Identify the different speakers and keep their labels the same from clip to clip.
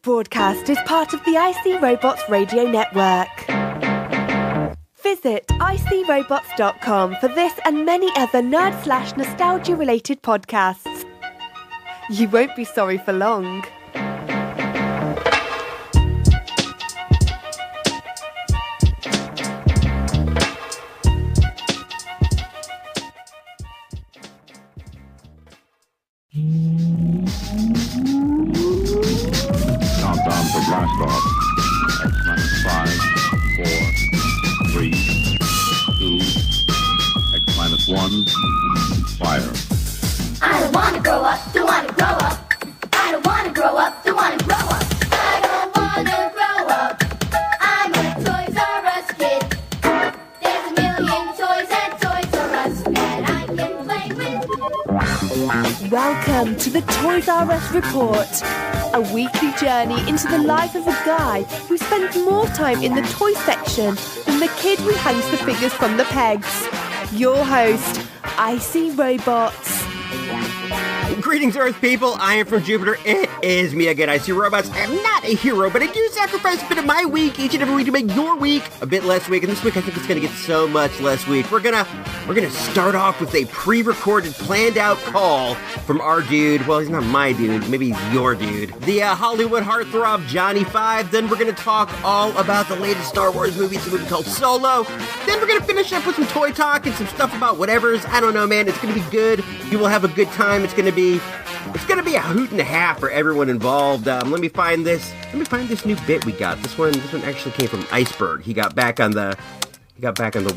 Speaker 1: broadcast is part of the IC Robots radio network. Visit icrobots.com for this and many other nerd/nostalgia-related podcasts. You won't be sorry for long.
Speaker 2: Countdown for blast off. X-5, 4, 3, 2, X-1, fire.
Speaker 3: I don't wanna grow up, don't wanna grow up. I don't wanna grow up, don't wanna grow up. I don't wanna grow up. I'm a Toys R Us kid. There's a million toys at Toys R Us that I can play with.
Speaker 1: Welcome to the Toys R Us Report, a weekly journey into the life of a guy who spends more time in the toy section than the kid who hangs the figures from the pegs. Your host, IC Robots.
Speaker 4: Greetings, Earth people. I am from Jupiter. It is me again, IC Robots. I am not a hero, but I do sacrifice a bit of my week each and every week to make your week a bit less week. And this week, I think it's going to get so much less week. We're gonna start off with a pre-recorded, planned-out call from our dude. Well, he's not my dude. Maybe he's your dude. The Hollywood heartthrob, Johnny 5. Then we're going to talk all about the latest Star Wars movie. It's a movie called Solo. Then we're going to finish up with some toy talk and some stuff about whatevers. I don't know, man. It's going to be good. You will have a good time. It's going to be a hoot and a half for everyone involved. Let me find this new bit we got. This one actually came from Iceberg. He got back on the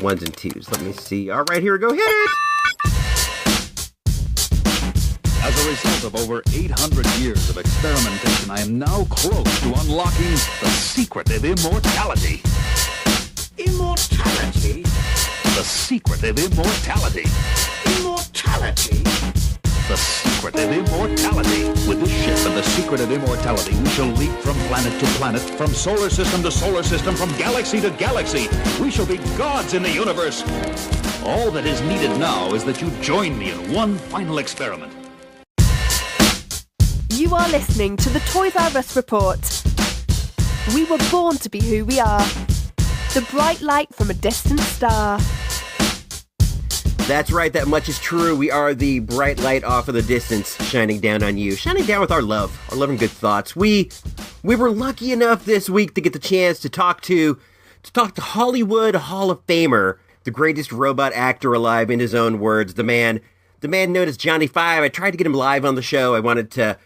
Speaker 4: ones and twos. Let me see. All right, here we go. Hit it.
Speaker 2: As a result of over 800 years of experimentation, I am now close to unlocking the secret of immortality.
Speaker 5: Immortality?
Speaker 2: The secret of immortality.
Speaker 5: Immortality?
Speaker 2: The secret of immortality. With this ship and the secret of immortality, we shall leap from planet to planet, from solar system to solar system, from galaxy to galaxy. We shall be gods in the universe. All that is needed now is that you join me in one final experiment.
Speaker 1: You are listening to the Toys R Us Report. We were born to be who we are. The bright light from a distant star.
Speaker 4: That's right, that much is true. We are the bright light off of the distance, shining down on you, shining down with our love and good thoughts. We were lucky enough this week to get the chance to talk to Hollywood Hall of Famer, the greatest robot actor alive, in his own words, the man known as Johnny 5. I tried to get him live on the show. I wanted to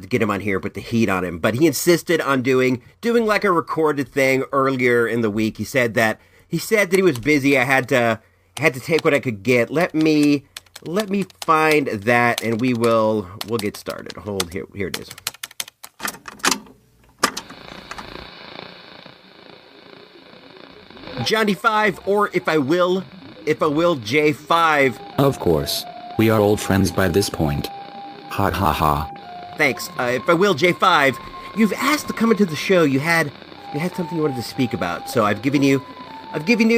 Speaker 4: get him on here, put the heat on him, but he insisted on doing like a recorded thing earlier in the week. He said that he was busy. I had to take what I could get. Let me find that, and we'll get started. Hold, here it is. Johnny 5, or if I will, J5.
Speaker 6: Of course. We are old friends by this point. Ha ha ha.
Speaker 4: Thanks. If I will, J5, you've asked to come into the show. You had something you wanted to speak about, so I've given you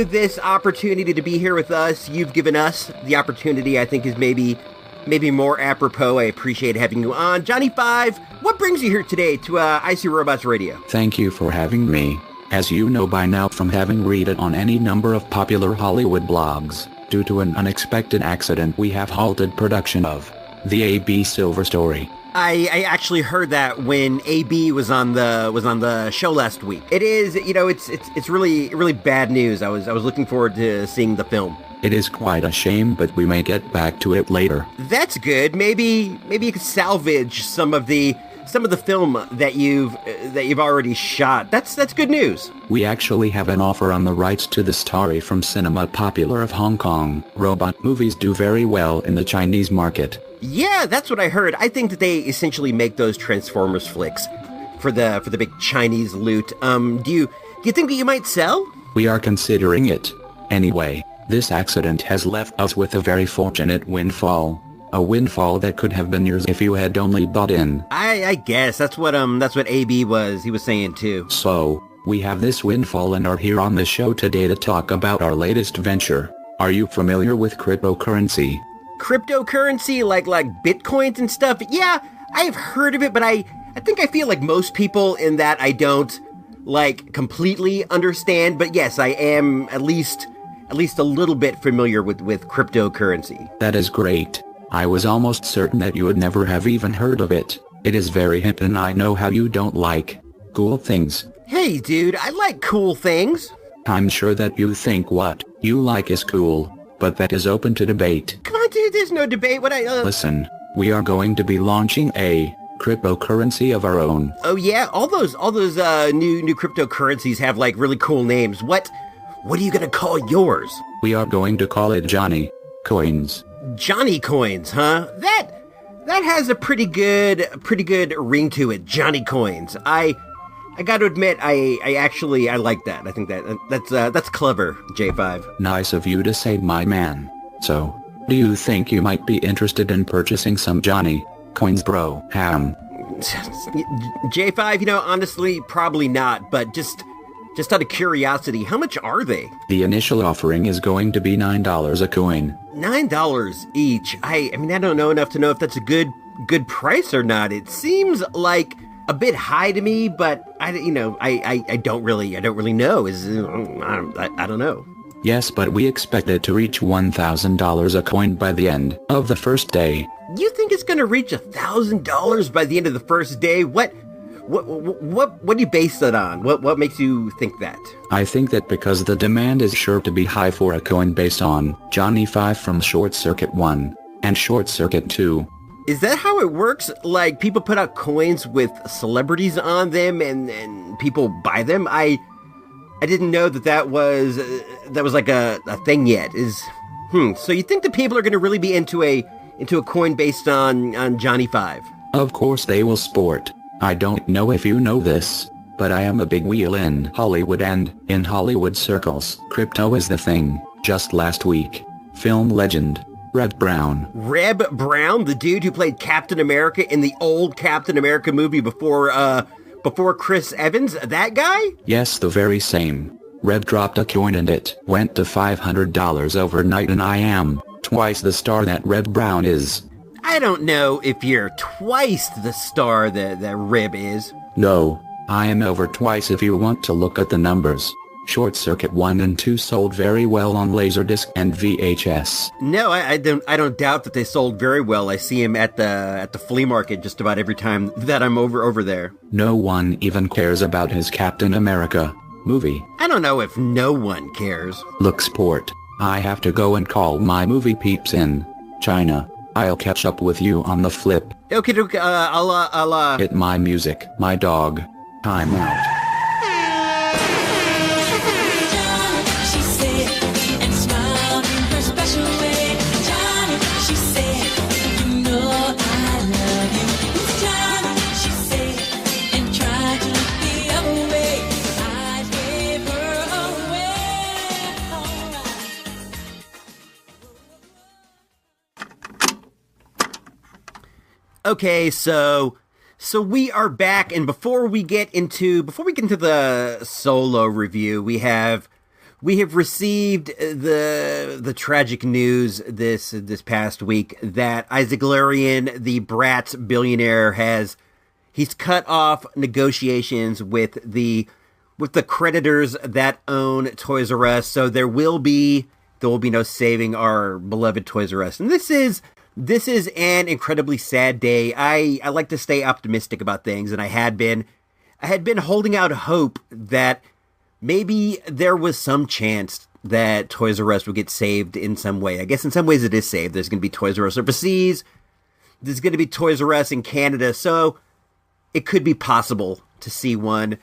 Speaker 4: this opportunity to be here with us. You've given us the opportunity. I think is maybe more apropos. I appreciate having you on. Johnny 5, what brings you here today to IC Robots Radio?
Speaker 6: Thank you for having me. As you know by now from having read it on any number of popular Hollywood blogs, due to an unexpected accident we have halted production of the AB Silver Story.
Speaker 4: I actually heard that when AB was on the show last week. It is, it's really bad news. I was looking forward to seeing the film.
Speaker 6: It is quite a shame, but we may get back to it later.
Speaker 4: That's good. Maybe you could salvage some of the film that you've already shot. That's good news.
Speaker 6: We actually have an offer on the rights to the story from Cinema Popular of Hong Kong. Robot movies do very well in the Chinese market.
Speaker 4: Yeah, that's what I heard. I think that they essentially make those Transformers flicks for the big Chinese loot. Do you think that you might sell?
Speaker 6: We are considering it. Anyway, this accident has left us with a very fortunate windfall. A windfall that could have been yours if you had only bought in.
Speaker 4: I guess that's what AB was. He was saying too.
Speaker 6: So, we have this windfall and are here on the show today to talk about our latest venture. Are you familiar with cryptocurrency?
Speaker 4: Cryptocurrency, like Bitcoins and stuff? Yeah, I've heard of it, but I think think I feel like most people in that I don't, like, completely understand. But yes, I am at least a little bit familiar with cryptocurrency.
Speaker 6: That is great. I was almost certain that you would never have even heard of it. It is very hip and I know how you don't like cool things.
Speaker 4: Hey, dude, I like cool things.
Speaker 6: I'm sure that you think what you like is cool, but that is open to debate.
Speaker 4: Come on, dude, there's no debate.
Speaker 6: Listen, we are going to be launching a cryptocurrency of our own.
Speaker 4: Oh yeah, all those new cryptocurrencies have like really cool names. What are you gonna call yours?
Speaker 6: We are going to call it Johnny Coins.
Speaker 4: Johnny Coins, huh? That has a pretty good ring to it. Johnny Coins. I got to admit, I like that. I think that's clever, J5.
Speaker 6: Nice of you to say, my man. So, do you think you might be interested in purchasing some Johnny Coins, bro?
Speaker 4: J5, honestly, probably not. But just out of curiosity, how much are they?
Speaker 6: The initial offering is going to be $9 a coin.
Speaker 4: $9 each. I mean, I don't know enough to know if that's a good price or not. It seems like a bit high to me, but I don't really know. I don't know.
Speaker 6: Yes, but we expect it to reach $1,000 a coin by the end of the first day.
Speaker 4: You think it's going to reach $1,000 by the end of the first day? What do you base that on? What makes you think that?
Speaker 6: I think that because the demand is sure to be high for a coin based on Johnny 5 from Short Circuit 1 and Short Circuit 2.
Speaker 4: Is that how it works? Like, people put out coins with celebrities on them and people buy them? I didn't know that was like a thing yet. So you think the people are going to really be into a coin based on Johnny 5?
Speaker 6: Of course they will sport. I don't know if you know this, but I am a big wheel in Hollywood, and in Hollywood circles, crypto is the thing. Just last week, film legend Reb Brown.
Speaker 4: Reb Brown, the dude who played Captain America in the old Captain America movie before Chris Evans, that guy?
Speaker 6: Yes, the very same. Reb dropped a coin and it went to $500 overnight, and I am twice the star that Reb Brown is.
Speaker 4: I don't know if you're twice the star that Rib is.
Speaker 6: No, I am over twice if you want to look at the numbers. Short Circuit 1 and 2 sold very well on Laserdisc and VHS.
Speaker 4: No, I don't doubt that they sold very well. I see him at the flea market just about every time that I'm over there.
Speaker 6: No one even cares about his Captain America movie.
Speaker 4: I don't know if no one cares.
Speaker 6: Look, sport, I have to go and call my movie peeps in China. I'll catch up with you on the flip.
Speaker 4: Okay, I'll
Speaker 6: Hit my music, my dog. Time out.
Speaker 7: She said, and smiled in her special way. Johnny, she said, you know I love you. It's Johnny, she said, and tried to look the other way. I gave her away.
Speaker 4: Okay, so we are back, and before we get into the solo review, we have received the tragic news this past week that Isaac Galarian, the Bratz billionaire, he's cut off negotiations with the creditors that own Toys R Us. So there will be no saving our beloved Toys R Us, and this is an incredibly sad day. I like to stay optimistic about things, and I had been holding out hope that maybe there was some chance that Toys R Us would get saved in some way. I guess in some ways it is saved. There's going to be Toys R Us overseas. There's going to be Toys R Us in Canada, so it could be possible to see one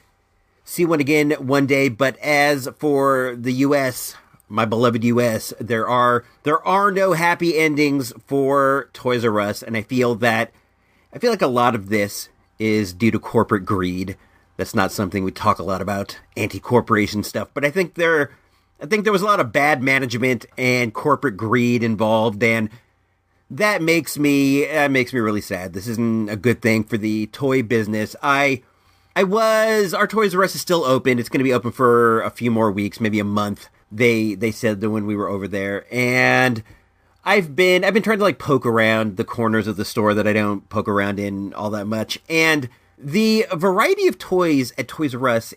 Speaker 4: again one day. But as for the U.S., my beloved U.S., there are no happy endings for Toys R Us, and I feel like a lot of this is due to corporate greed. That's not something we talk a lot about, anti-corporation stuff, but I think there was a lot of bad management and corporate greed involved, and that makes me really sad. This isn't a good thing for the toy business. Our Toys R Us is still open. It's going to be open for a few more weeks, maybe a month. They said that when we were over there, and I've been trying to like poke around the corners of the store that I don't poke around in all that much, and The variety of toys at Toys R Us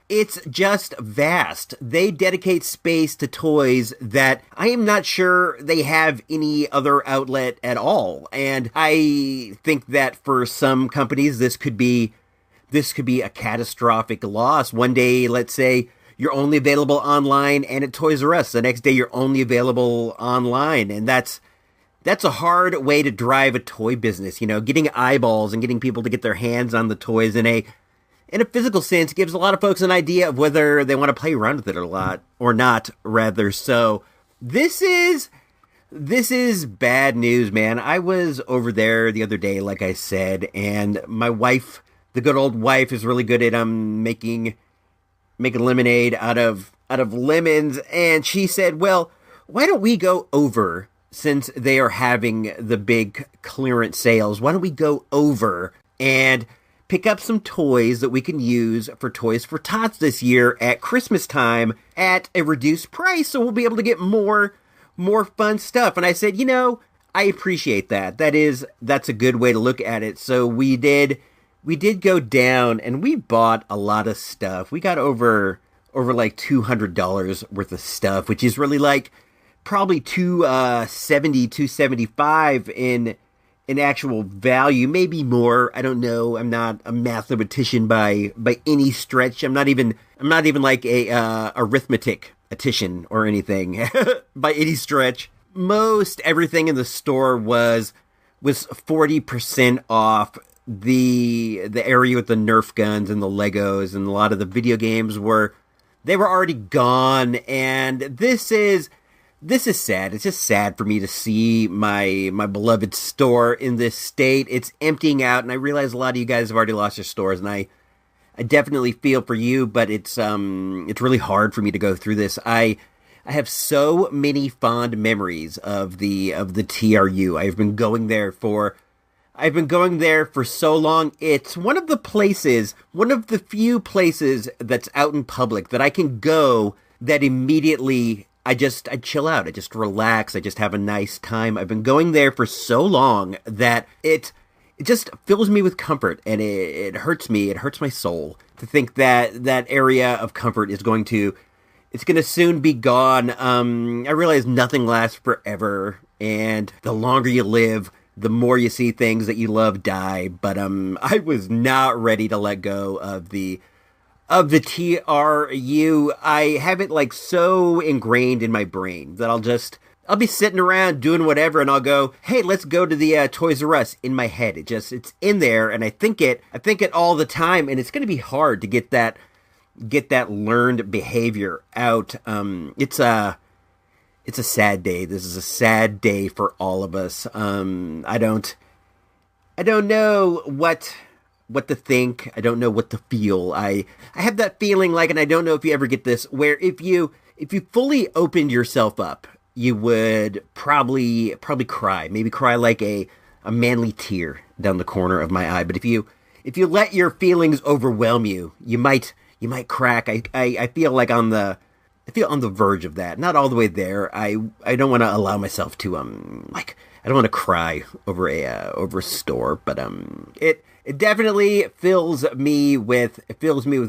Speaker 4: it's just vast. They dedicate space to toys that I am not sure they have any other outlet at all. And I think that for some companies, this could be a catastrophic loss. One day, let's say, you're only available online and at Toys R Us. The next day, you're only available online. And that's a hard way to drive a toy business. You know, getting eyeballs and getting people to get their hands on the toys in a physical sense gives a lot of folks an idea of whether they want to play around with it or not, rather. So this is bad news, man. I was over there the other day, like I said, and my wife, the good old wife, is really good at making lemonade out of lemons, and she said, well, why don't we go over, since they are having the big clearance sales, why don't we go over and pick up some toys that we can use for Toys for Tots this year at Christmas time at a reduced price, so we'll be able to get more fun stuff. And I said, you know, I appreciate that. That's a good way to look at it. So we did go down and we bought a lot of stuff. We got over like $200 worth of stuff, which is really like probably $275 in actual value, maybe more. I don't know. I'm not a mathematician by any stretch. I'm not even like a arithmetic-atician or anything by any stretch. Most everything in the store was 40% off. The area with the Nerf guns and the Legos and a lot of the video games were already gone, and this is sad. It's just sad for me to see my beloved store in this state. It's emptying out, and I realize a lot of you guys have already lost your stores, and I definitely feel for you, but it's really hard for me to go through this. I have so many fond memories of the TRU. I've been going there for so long. It's one of the few places that's out in public that I can go that immediately I chill out. I just relax. I just have a nice time. I've been going there for so long that it just fills me with comfort, and it hurts me. It hurts my soul to think that area of comfort is going to soon be gone. I realize nothing lasts forever, and the longer you live, the more you see things that you love die. But I was not ready to let go of the TRU. I have it like so ingrained in my brain that I'll be sitting around doing whatever, and I'll go, hey, let's go to the Toys R Us in my head. It's in there, and I think it all the time, and it's going to be hard to get that learned behavior out. It's a sad day. This is a sad day for all of us. I don't know what to think. I don't know what to feel. I have that feeling like, and I don't know if you ever get this, where if you fully opened yourself up, you would probably cry. Maybe cry like a manly tear down the corner of my eye. But if you let your feelings overwhelm you, you might crack. I feel like on the verge of that. Not all the way there. I don't want to allow myself to I don't want to cry over a store, but it definitely fills me with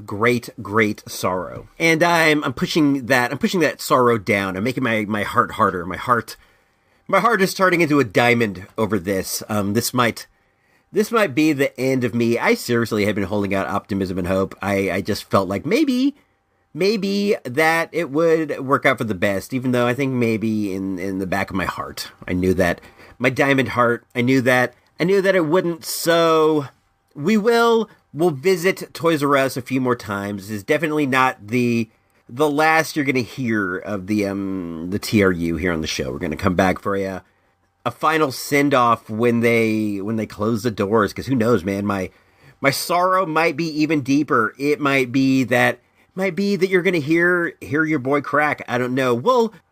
Speaker 4: great sorrow. And I'm pushing that sorrow down. I'm making my heart harder. My heart is turning into a diamond over this. This might be the end of me. I seriously have been holding out optimism and hope. I just felt like maybe that it would work out for the best, even though I think maybe in the back of my heart, I knew that my diamond heart, I knew that it wouldn't. So we'll visit Toys R Us a few more times. This is definitely not the last you're going to hear of the TRU here on the show. We're going to come back for a final send off when they close the doors, because who knows, man, my sorrow might be even deeper. It might be that you're going to hear your boy crack. I don't know.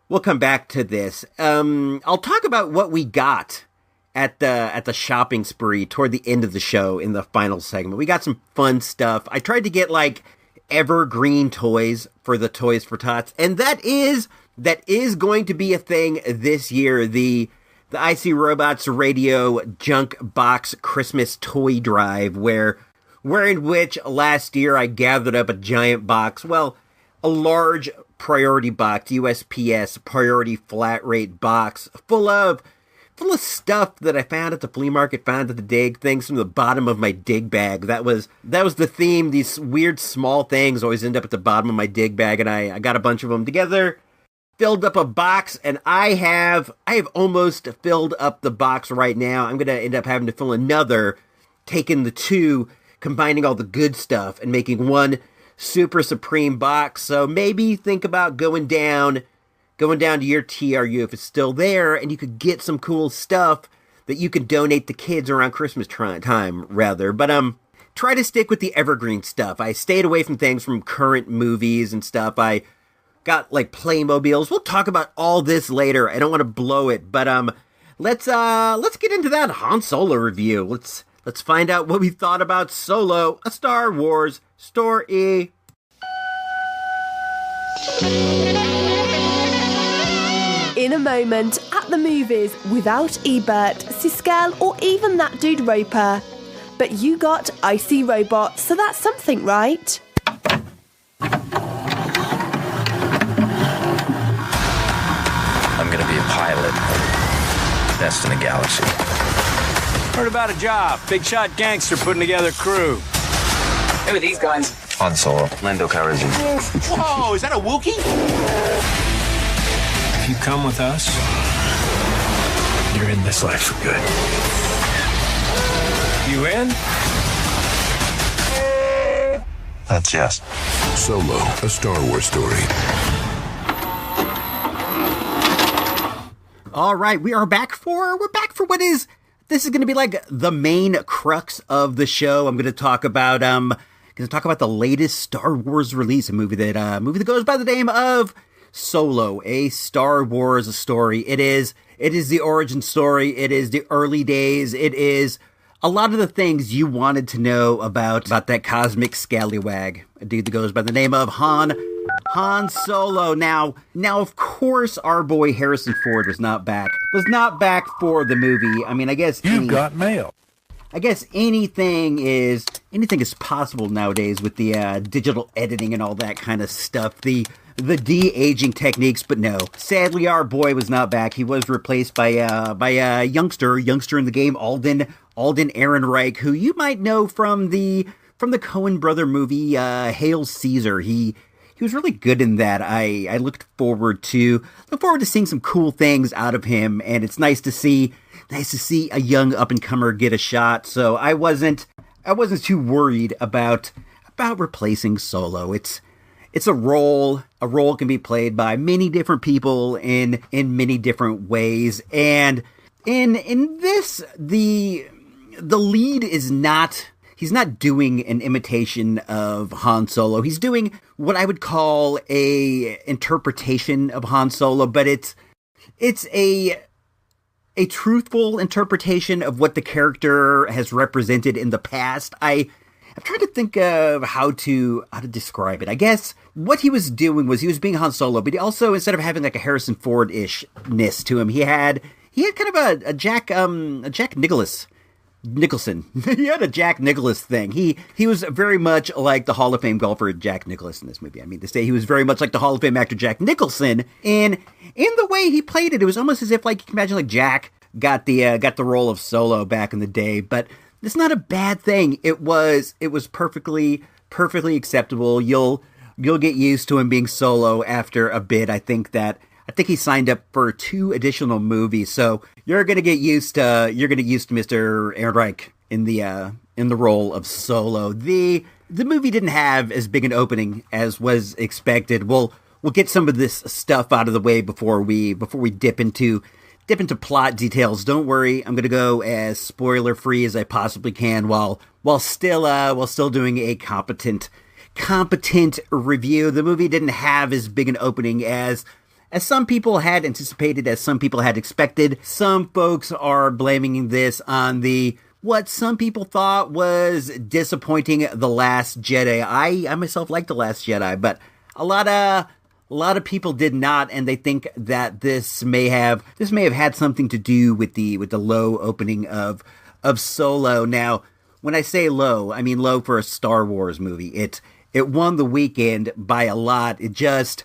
Speaker 4: We'll come back to this. I'll talk about what we got at the shopping spree toward the end of the show in the final segment. We got some fun stuff. I tried to get like evergreen toys for the Toys for Tots, and that is going to be a thing this year. The IC Robots Radio Junk Box Christmas Toy Drive, where wherein which last year I gathered up a giant box, well, a large priority box, USPS priority flat rate box, full of stuff that I found at the flea market, found at the dig, things from the bottom of my dig bag. That was the theme. These weird small things always end up at the bottom of my dig bag, and I got a bunch of them together, filled up a box, and I have almost filled up the box right now. I'm going to end up having to fill another, taking the two, combining all the good stuff, and making one super supreme box. So maybe think about going down to your TRU if it's still there, and you could get some cool stuff that you can donate to kids around Christmas time, rather. But try to stick with the evergreen stuff. I stayed away from things from current movies and stuff. I got like Playmobiles. We'll talk about all this later. I don't want to blow it, but let's get into that Han Solo review. Let's find out what we thought about Solo, a Star Wars story.
Speaker 1: In a moment, at the movies, without Ebert, Siskel, or even that dude Roper. But you got Icy Robot, so that's something, right?
Speaker 8: I'm gonna be a pilot. Best in the galaxy.
Speaker 9: Heard about a job. Big shot gangster putting together crew.
Speaker 8: Who are these guys? Han Solo, Lando Calrissian.
Speaker 5: Whoa, is that a Wookiee?
Speaker 9: If you come with us, you're in this life for good. You in?
Speaker 8: That's yes.
Speaker 10: Solo, a Star Wars story.
Speaker 4: All right, we're back for what is, this is going to be like the main crux of the show. I'm going to talk about the latest Star Wars release, a movie that goes by the name of Solo, a Star Wars story. It is the origin story. It is the early days. It is a lot of the things you wanted to know about that cosmic scallywag, a dude that goes by the name of Han Solo. Now, of course, our boy Harrison Ford was not back for the movie. I mean, I guess
Speaker 10: You've got mail.
Speaker 4: I guess anything is possible nowadays with the digital editing and all that kind of stuff. The de-aging techniques, but no. Sadly, our boy was not back. He was replaced by a youngster in the game, Alden Ehrenreich, who you might know from the Coen brother movie Hail Caesar. He was really good in that. I look forward to seeing some cool things out of him, and it's nice to see a young up and comer get a shot. So I wasn't too worried about replacing Solo. It's a role. A role can be played by many different people in many different ways. And in this, the lead is not, he's not doing an imitation of Han Solo. He's doing what I would call a interpretation of Han Solo, but it's a truthful interpretation of what the character has represented in the past. I'm trying to think of how to describe it. I guess what he was doing was he was being Han Solo, but he also, instead of having like a Harrison Ford-ishness to him, he had kind of a Jack Nicholson. He had a Jack Nicklaus thing. He was very much like the Hall of Fame golfer Jack Nicklaus in this movie. I mean to say, he was very much like the Hall of Fame actor Jack Nicholson. And in the way he played it, it was almost as if, like, you can imagine like Jack got the role of Solo back in the day, but it's not a bad thing. It was perfectly acceptable. You'll get used to him being Solo after a bit. I think he signed up for 2 additional movies, so you're gonna get used to Mr. Ehrenreich in the role of Solo. The movie didn't have as big an opening as was expected. We'll get some of this stuff out of the way before we dip into plot details. Don't worry, I'm gonna go as spoiler free as I possibly can while still doing a competent review. The movie didn't have as big an opening as some people had anticipated, as some people had expected. Some folks are blaming this on what some people thought was disappointing The Last Jedi. I myself liked The Last Jedi, but a lot of people did not, and they think that this may have had something to do with the low opening of Solo. Now, when I say low, I mean low for a Star Wars movie. It won the weekend by a lot. It just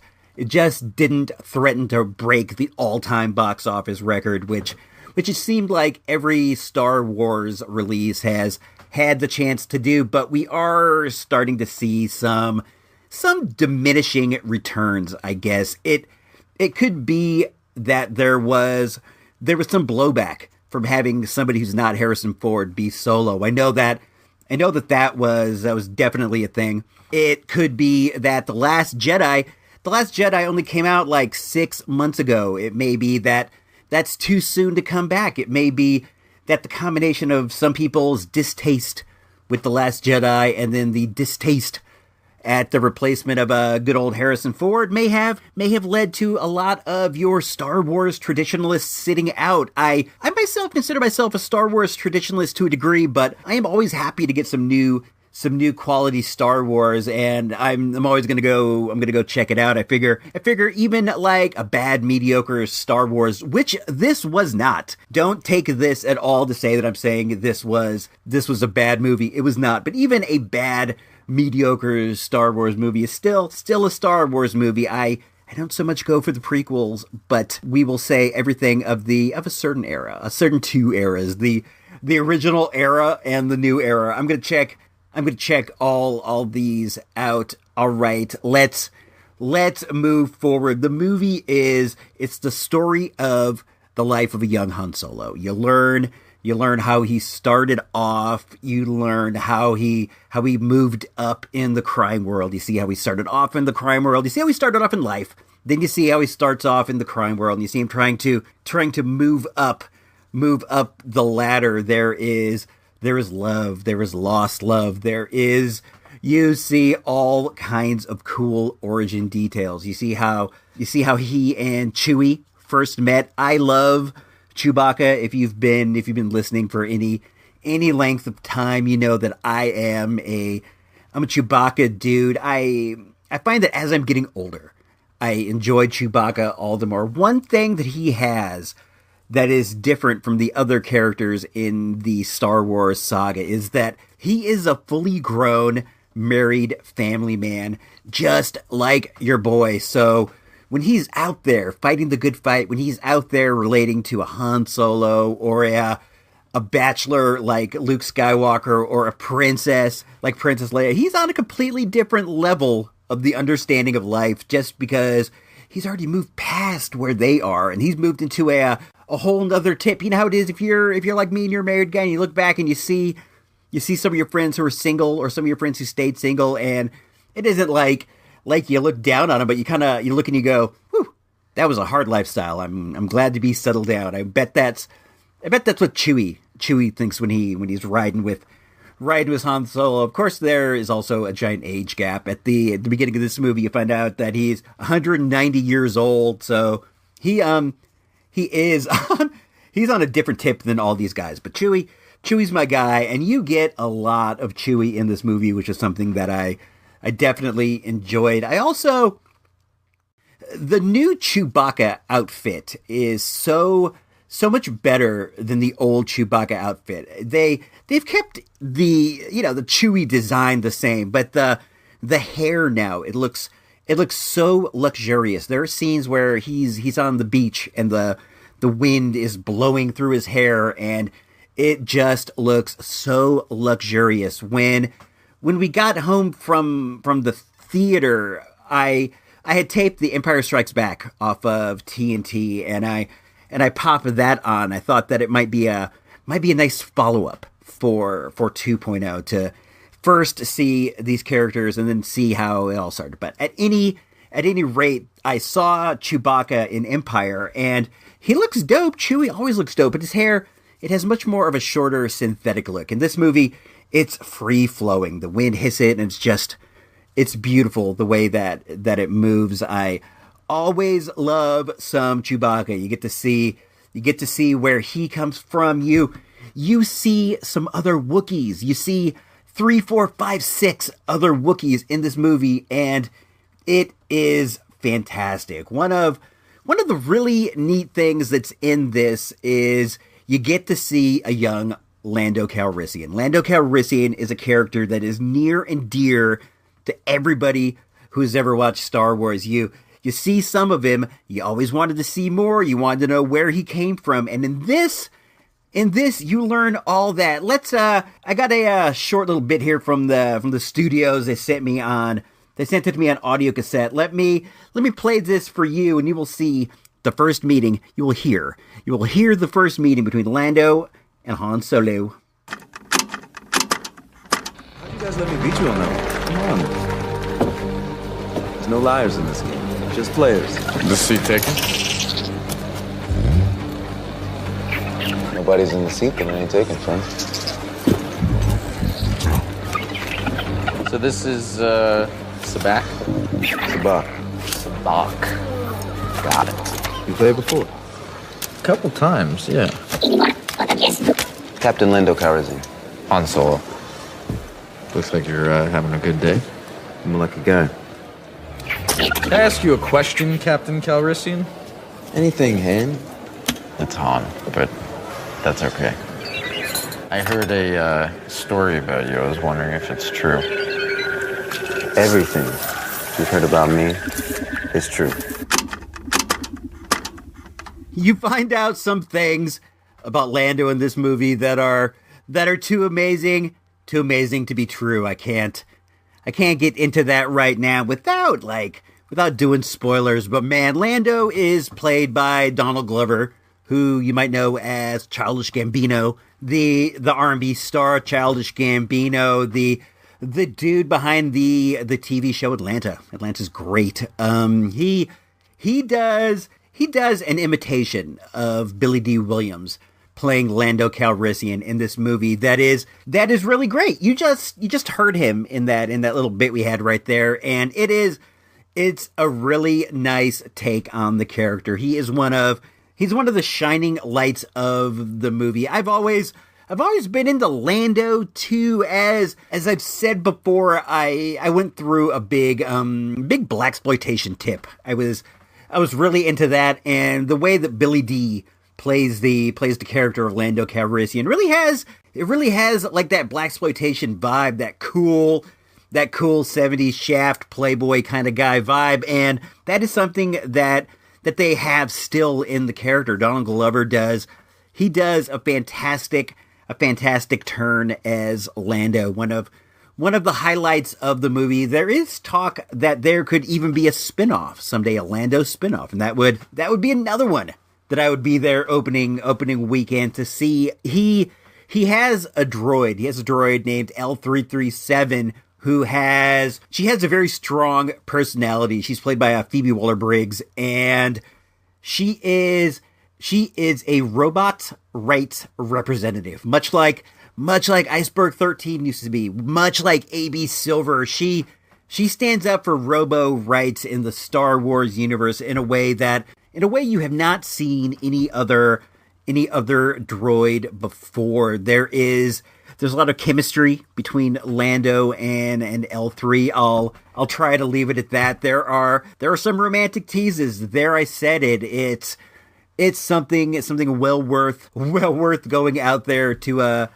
Speaker 4: didn't threaten to break the all-time box office record, which it seemed like every Star Wars release has had the chance to do, but we are starting to see some diminishing returns, I guess. It could be that there was some blowback from having somebody who's not Harrison Ford be Solo. I know that was definitely a thing. It could be that The Last Jedi only came out like 6 months ago. It may be that that's too soon to come back. It may be that the combination of some people's distaste with The Last Jedi and then the distaste at the replacement of a good old Harrison Ford may have led to a lot of your Star Wars traditionalists sitting out. I myself consider myself a Star Wars traditionalist to a degree, but I am always happy to get some new quality Star Wars, and I'm always gonna go check it out. I figure even like a bad, mediocre Star Wars, which this was not. Don't take this at all to say that I'm saying this was a bad movie. It was not. But even a bad, mediocre Star Wars movie is still a Star Wars movie. I don't so much go for the prequels, but we will say everything of a certain era, a certain two eras, the original era and the new era. I'm gonna check all these out. All right, let's move forward. The movie it's the story of the life of a young Han Solo. You learn how he started off. You learn how he moved up in the crime world. You see how he started off in the crime world. You see how he started off in life. Then you see how he starts off in the crime world, and you see him trying to move up the ladder. There is love. There is lost love. You see all kinds of cool origin details. You see how he and Chewie first met. I love Chewbacca. If you've been listening for any length of time, you know that I'm a Chewbacca dude. I find that as I'm getting older, I enjoy Chewbacca all the more. One thing that he has that is different from the other characters in the Star Wars saga is that he is a fully grown, married family man, just like your boy. So when he's out there fighting the good fight, when he's out there relating to a Han Solo or a bachelor like Luke Skywalker or a princess like Princess Leia, he's on a completely different level of the understanding of life just because he's already moved past where they are and he's moved into a whole nother tip. You know how it is if you're like me and you're a married guy and you look back and you see some of your friends who are single or some of your friends who stayed single, and it isn't like you look down on them, but you look and you go, whew, that was a hard lifestyle. I'm glad to be settled down. I bet that's what Chewie thinks when he's riding with Han Solo. Of course, there is also a giant age gap. At the beginning of this movie, you find out that he's 190 years old, so he's on a different tip than all these guys. But Chewie's my guy, and you get a lot of Chewie in this movie, which is something that I definitely enjoyed. The new Chewbacca outfit is so much better than the old Chewbacca outfit. They've kept the Chewie design the same, but the hair now, it looks so luxurious. There are scenes where he's on the beach and the wind is blowing through his hair, and it just looks so luxurious. When we got home from the theater, I had taped The Empire Strikes Back off of TNT, and I popped that on. I thought that it might be a nice follow-up for 2.0 to first see these characters and then see how it all started. But at any rate, I saw Chewbacca in Empire, and he looks dope. Chewie always looks dope, but his hair, it has much more of a shorter synthetic look. In this movie, it's free-flowing. The wind hits it, and it's beautiful the way that it moves. I always love some Chewbacca. You get to see where he comes from. You see some other Wookiees. You see 3, 4, 5, 6 other Wookiees in this movie, and it is fantastic. One of the really neat things that's in this is you get to see a young Lando Calrissian. Lando Calrissian is a character that is near and dear to everybody who's ever watched Star Wars. You see some of him, you always wanted to see more, you wanted to know where he came from, and in this, you learn all that. I got a short little bit here from the studios. They sent it to me on audio cassette. Let me play this for you, and you will see the first meeting. You will hear the first meeting between Lando and Han Solo.
Speaker 11: How'd you guys let me beat you on that one? Come on. There's no liars in this game, just players.
Speaker 12: The seat taken?
Speaker 11: Nobody's in the seat that I ain't taking, friend.
Speaker 12: So this is, Sabak?
Speaker 11: Sabak.
Speaker 12: Sabak. Got it.
Speaker 11: You played before?
Speaker 12: A couple times, yeah.
Speaker 11: Captain Lando Calrissian.
Speaker 12: Han Solo. Looks like you're, having a good day.
Speaker 11: I'm a lucky guy.
Speaker 12: Can I ask you a question, Captain Calrissian?
Speaker 11: Anything, Han?
Speaker 8: It's Han, but that's okay. I heard a story about you. I was wondering if it's true.
Speaker 11: Everything you've heard about me is true.
Speaker 4: You find out some things about Lando in this movie that are too amazing to be true. I can't get into that right now without doing spoilers. But man, Lando is played by Donald Glover, who you might know as Childish Gambino, the R&B star Childish Gambino, the dude behind the TV show Atlanta. Atlanta's great. He does an imitation of Billy D. Williams playing Lando Calrissian in this movie that is really great. You just heard him in that little bit we had right there, and it's a really nice take on the character. He's one of the shining lights of the movie. I've always been into Lando too, as I've said before. I went through a big blaxploitation tip. I was really into that, and the way that Billy D plays the character of Lando Calrissian really has like that blaxploitation vibe, that cool 70s Shaft Playboy kind of guy vibe, and that is something that they have still in the character. Donald Glover does a fantastic turn as Lando. One of the highlights of the movie. There is talk that there could even be a spin-off someday, a Lando spin-off, and that would be another one that I would be there opening weekend to see. He has a droid. He has a droid named L337 she has a very strong personality. She's played by Phoebe Waller-Briggs, and she is a robot rights representative, much like Iceberg 13 used to be, much like A.B. Silver. She stands up for robo rights in the Star Wars universe in a way you have not seen any other droid before. There's a lot of chemistry between Lando and L3. I'll try to leave it at that. There are some romantic teases. There, I said it. It's something well worth going out there to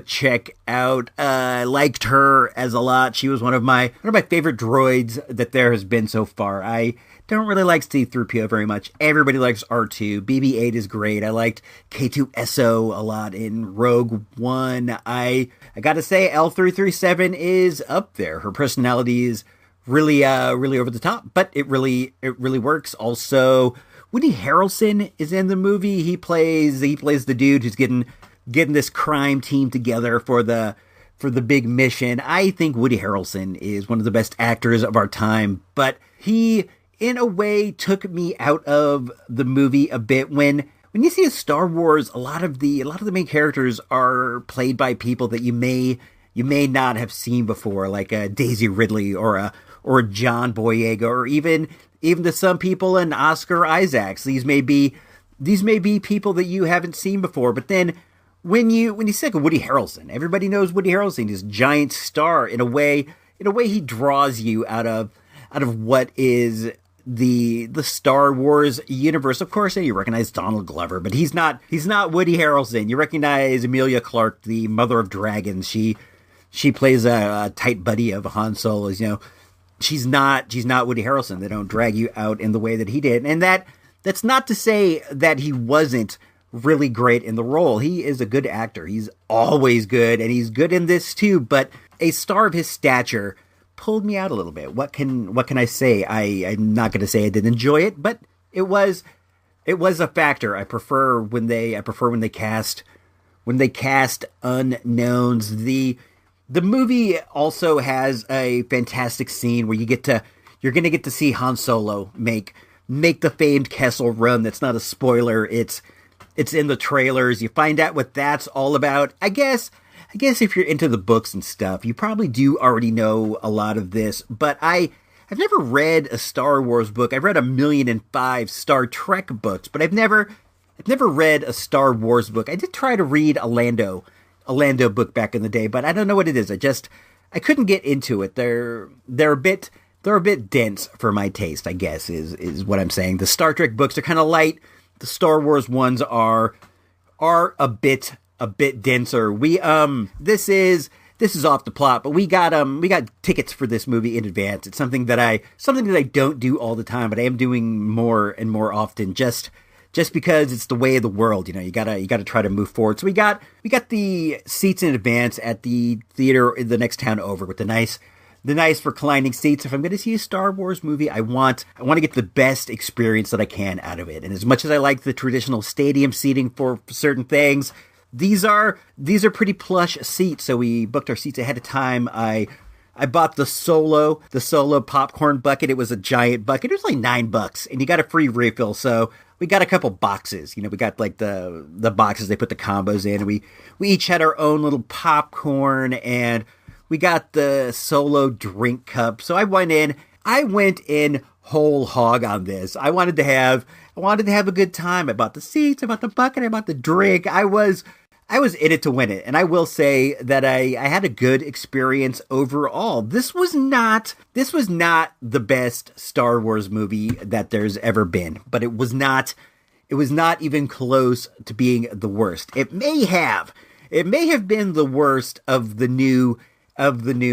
Speaker 4: check out. I liked her as a lot. She was one of my favorite droids that there has been so far. I don't really like C-3PO very much. Everybody likes R2. BB-8 is great. I liked K2SO a lot in Rogue One. I gotta say, L337 is up there. Her personality is really over the top, but it really works. Also, Woody Harrelson is in the movie. He plays the dude who's getting this crime team together for the big mission. I think Woody Harrelson is one of the best actors of our time, but he, in a way, took me out of the movie a bit. When you see a Star Wars, a lot of the main characters are played by people that you may not have seen before, like a Daisy Ridley or a John Boyega, or even to some people an Oscar Isaacs. These may be people that you haven't seen before, but then when you think of Woody Harrelson, everybody knows Woody Harrelson. He's a giant star. In a way he draws you out of what is the Star Wars universe. Of course, you recognize Donald Glover, but he's not Woody Harrelson. You recognize Emilia Clarke, the Mother of Dragons. She plays a tight buddy of Han Solo's. You know, she's not Woody Harrelson. They don't drag you out in the way that he did, and that's not to say that he wasn't really great in the role. He is a good actor. He's always good, and he's good in this too. But a star of his stature pulled me out a little bit. What can I say? I'm not going to say I didn't enjoy it, but it was a factor. I prefer when they cast unknowns. The movie also has a fantastic scene where you're going to get to see Han Solo make the famed Kessel Run. That's not a spoiler. It's in the trailers. You find out what that's all about. I guess if you're into the books and stuff, you probably do already know a lot of this, but I've never read a Star Wars book. I've read 1,000,005 Star Trek books, but I've never read a Star Wars book. I did try to read a Lando book back in the day, but I don't know what it is. I couldn't get into it. They're a bit dense for my taste, I guess, is what I'm saying. The Star Trek books are kind of light. The Star Wars ones are a bit denser. This is off the plot, but we got tickets for this movie in advance. It's something that I don't do all the time, but I am doing more and more often just because it's the way of the world. You know, you gotta try to move forward. So we got the seats in advance at the theater in the next town over with the nice reclining seats. If I'm going to see a Star Wars movie, I want to get the best experience that I can out of it. And as much as I like the traditional stadium seating for certain things, these are pretty plush seats. So we booked our seats ahead of time. I bought the Solo popcorn bucket. It was a giant bucket. It was like $9, and you got a free refill. So we got a couple boxes. You know, we got like the boxes they put the combos in. And we each had our own little popcorn, and we got the Solo drink cup. So I went in whole hog on this. I wanted to have a good time. I bought the seats, I bought the bucket, I bought the drink. I was in it to win it. And I will say that I had a good experience overall. This was not the best Star Wars movie that there's ever been, but it was not even close to being the worst. It may have been the worst of the new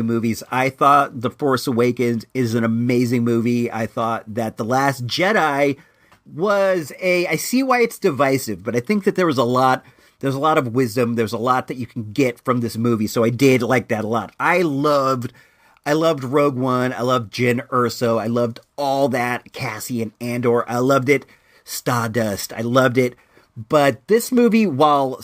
Speaker 4: movies. I thought The Force Awakens is an amazing movie. I thought that The Last Jedi was I see why it's divisive, but I think that there's a lot of wisdom. There's a lot that you can get from this movie. So I did like that a lot. I loved Rogue One. I loved Jyn Erso. I loved all that, Cassian Andor. I loved it. Stardust. I loved it. But this movie, while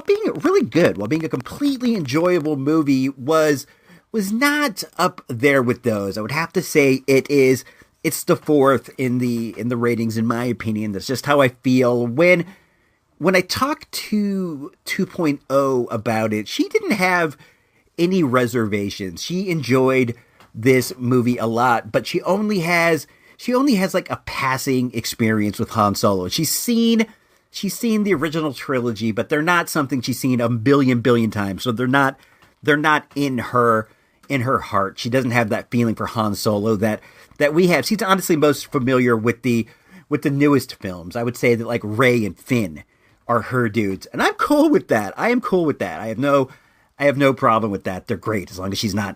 Speaker 4: being really good, while being a completely enjoyable movie, was not up there with those. I would have to say it's the fourth in the ratings, in my opinion. That's just how I feel. When I talked to 2.0 about it, she didn't have any reservations. She enjoyed this movie a lot, but she only has like a passing experience with Han Solo. She's seen the original trilogy, but they're not something she's seen a billion times. So they're not in her heart. She doesn't have that feeling for Han Solo that we have. She's honestly most familiar with the newest films. I would say that like Rey and Finn are her dudes, and I'm cool with that. I am cool with that. I have no problem with that. They're great as long as she's not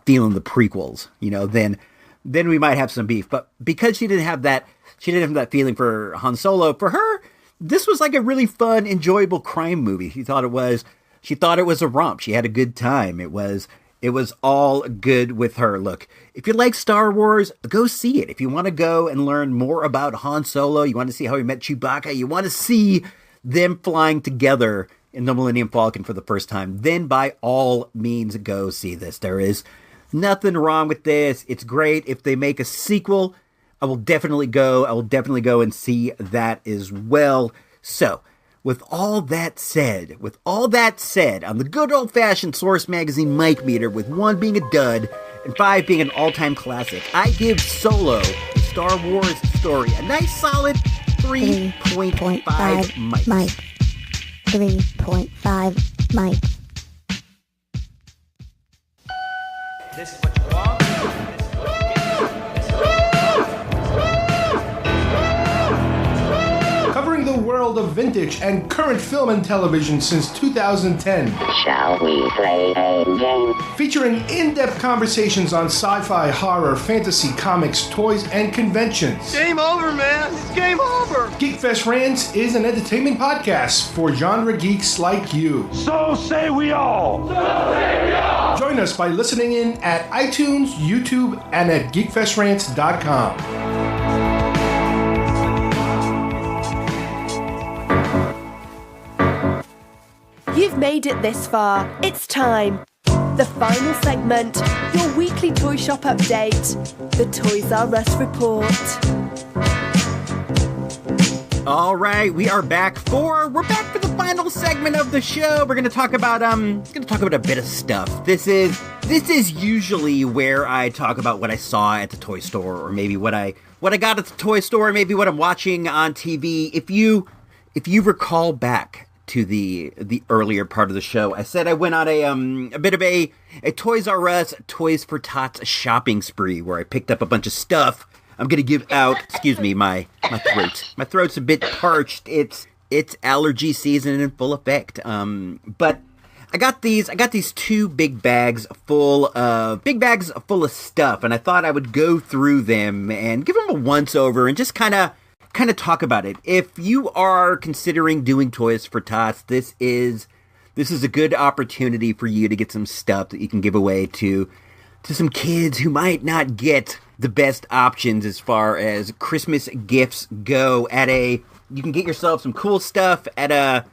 Speaker 4: feeling the prequels. You know, then we might have some beef. But because she didn't have that feeling for Han Solo, for her, this was like a really fun, enjoyable crime movie. She thought it was a romp. She had a good time. It was all good with her. Look, if you like Star Wars, go see it. If you want to go and learn more about Han Solo, you want to see how he met Chewbacca, you want to see them flying together in the Millennium Falcon for the first time, then by all means go see this. There is nothing wrong with this. It's great. If they make a sequel, I will definitely go and see that as well. So, with all that said, on the good old-fashioned Source Magazine mic meter, with 1 being a dud and 5 being an all-time classic, I give Solo, the Star Wars story, a nice solid 3.5 mic.
Speaker 13: 3.5 mic.
Speaker 14: This is what you want. This is what you get. This is what you
Speaker 13: vintage and current film and television since 2010.
Speaker 14: Shall we play a game?
Speaker 13: Featuring in-depth conversations on sci-fi, horror, fantasy, comics, toys, and conventions.
Speaker 15: Game over, man. It's game over.
Speaker 13: Geekfest Rants is an entertainment podcast for genre geeks like you.
Speaker 15: So say we all. So say we all.
Speaker 13: Join us by listening in at iTunes, YouTube, and at geekfestrants.com.
Speaker 1: You've made it this far. It's time. The final segment, your weekly toy shop update, the Toys R Us report.
Speaker 4: All right, we're back for the final segment of the show. We're going to talk about a bit of stuff. This is usually where I talk about what I saw at the toy store, or maybe what I got at the toy store, maybe what I'm watching on TV. If you recall back to the earlier part of the show, I said I went on a bit of a Toys R Us Toys for Tots shopping spree where I picked up a bunch of stuff. I'm gonna give out. Excuse me, my throat. My throat's a bit parched. It's allergy season in full effect. But I got these two big bags full of stuff, and I thought I would go through them and give them a once over and just kind of talk about it. If you are considering doing Toys for Tots, this is a good opportunity for you to get some stuff that you can give away to some kids who might not get the best options as far as Christmas gifts go. You can get yourself some cool stuff at a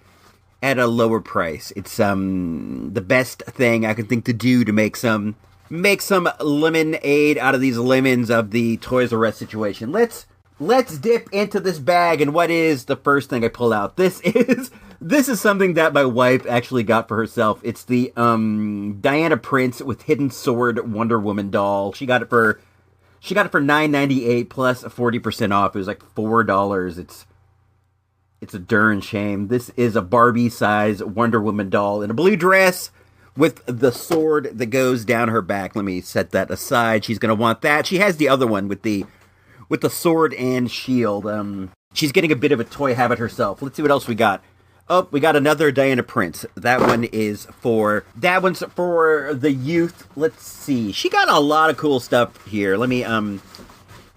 Speaker 4: lower price. It's the best thing I can think to do to make some lemonade out of these lemons of the Toys R Us situation. Let's dip into this bag, and what is the first thing I pull out? This is something that my wife actually got for herself. It's the Diana Prince with Hidden Sword Wonder Woman doll. She got it for $9.98 plus 40% off. It was like $4. It's a darn shame. This is a Barbie size Wonder Woman doll in a blue dress with the sword that goes down her back. Let me set that aside. She's gonna want that. She has the other one with the sword and shield. She's getting a bit of a toy habit herself. Let's see what else we got. Oh, we got another Diana Prince. That one's for the youth. Let's see. She got a lot of cool stuff here. Let me, do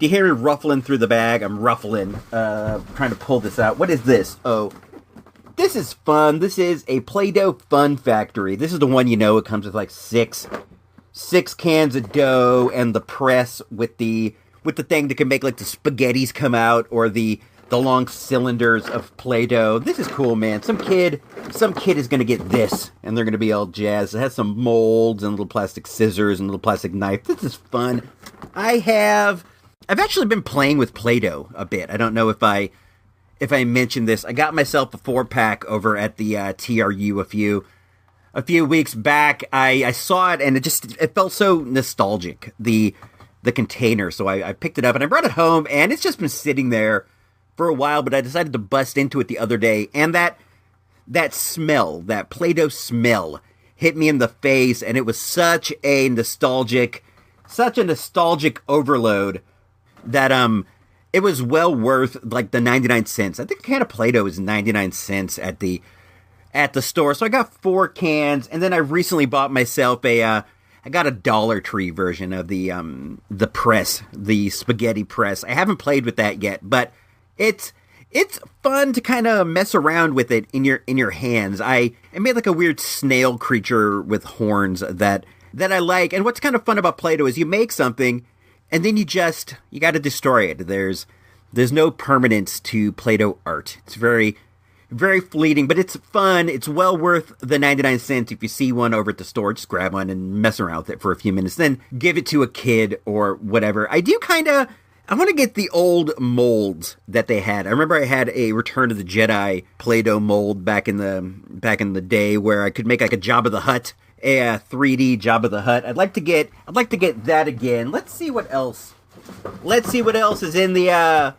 Speaker 4: you hear me ruffling through the bag? I'm ruffling, trying to pull this out. What is this? Oh, this is fun. This is a Play-Doh Fun Factory. This is the one, it comes with like six cans of dough and the press with the thing that can make like the spaghettis come out, or the long cylinders of Play-Doh. This is cool, man. Some kid is gonna get this, and they're gonna be all jazzed. It has some molds and little plastic scissors and little plastic knife. This is fun. I've actually been playing with Play-Doh a bit. I don't know if I mentioned this. I got myself a 4-pack over at the TRU a few weeks back. I saw it, and it felt so nostalgic. The container, so I picked it up and I brought it home, and it's just been sitting there for a while, but I decided to bust into it the other day, and that smell, that Play-Doh smell, hit me in the face, and it was such a nostalgic overload that it was well worth like the 99 cents. I think a can of Play-Doh is 99 cents at the store, so I got 4 cans, and then I recently bought myself I got a Dollar Tree version of the press, the spaghetti press. I haven't played with that yet, but it's fun to kind of mess around with it in your hands. I made like a weird snail creature with horns that I like. And what's kind of fun about Play-Doh is you make something and then you got to destroy it. There's no permanence to Play-Doh art. It's very, very fleeting, but it's fun. It's well worth the 99 cents. If you see one over at the store, just grab one and mess around with it for a few minutes. Then give it to a kid or whatever. I want to get the old molds that they had. I remember I had a Return of the Jedi Play-Doh mold back in the day where I could make like a Jabba the Hutt, a 3D Jabba the Hutt. I'd like to get that again. Let's see what else is in the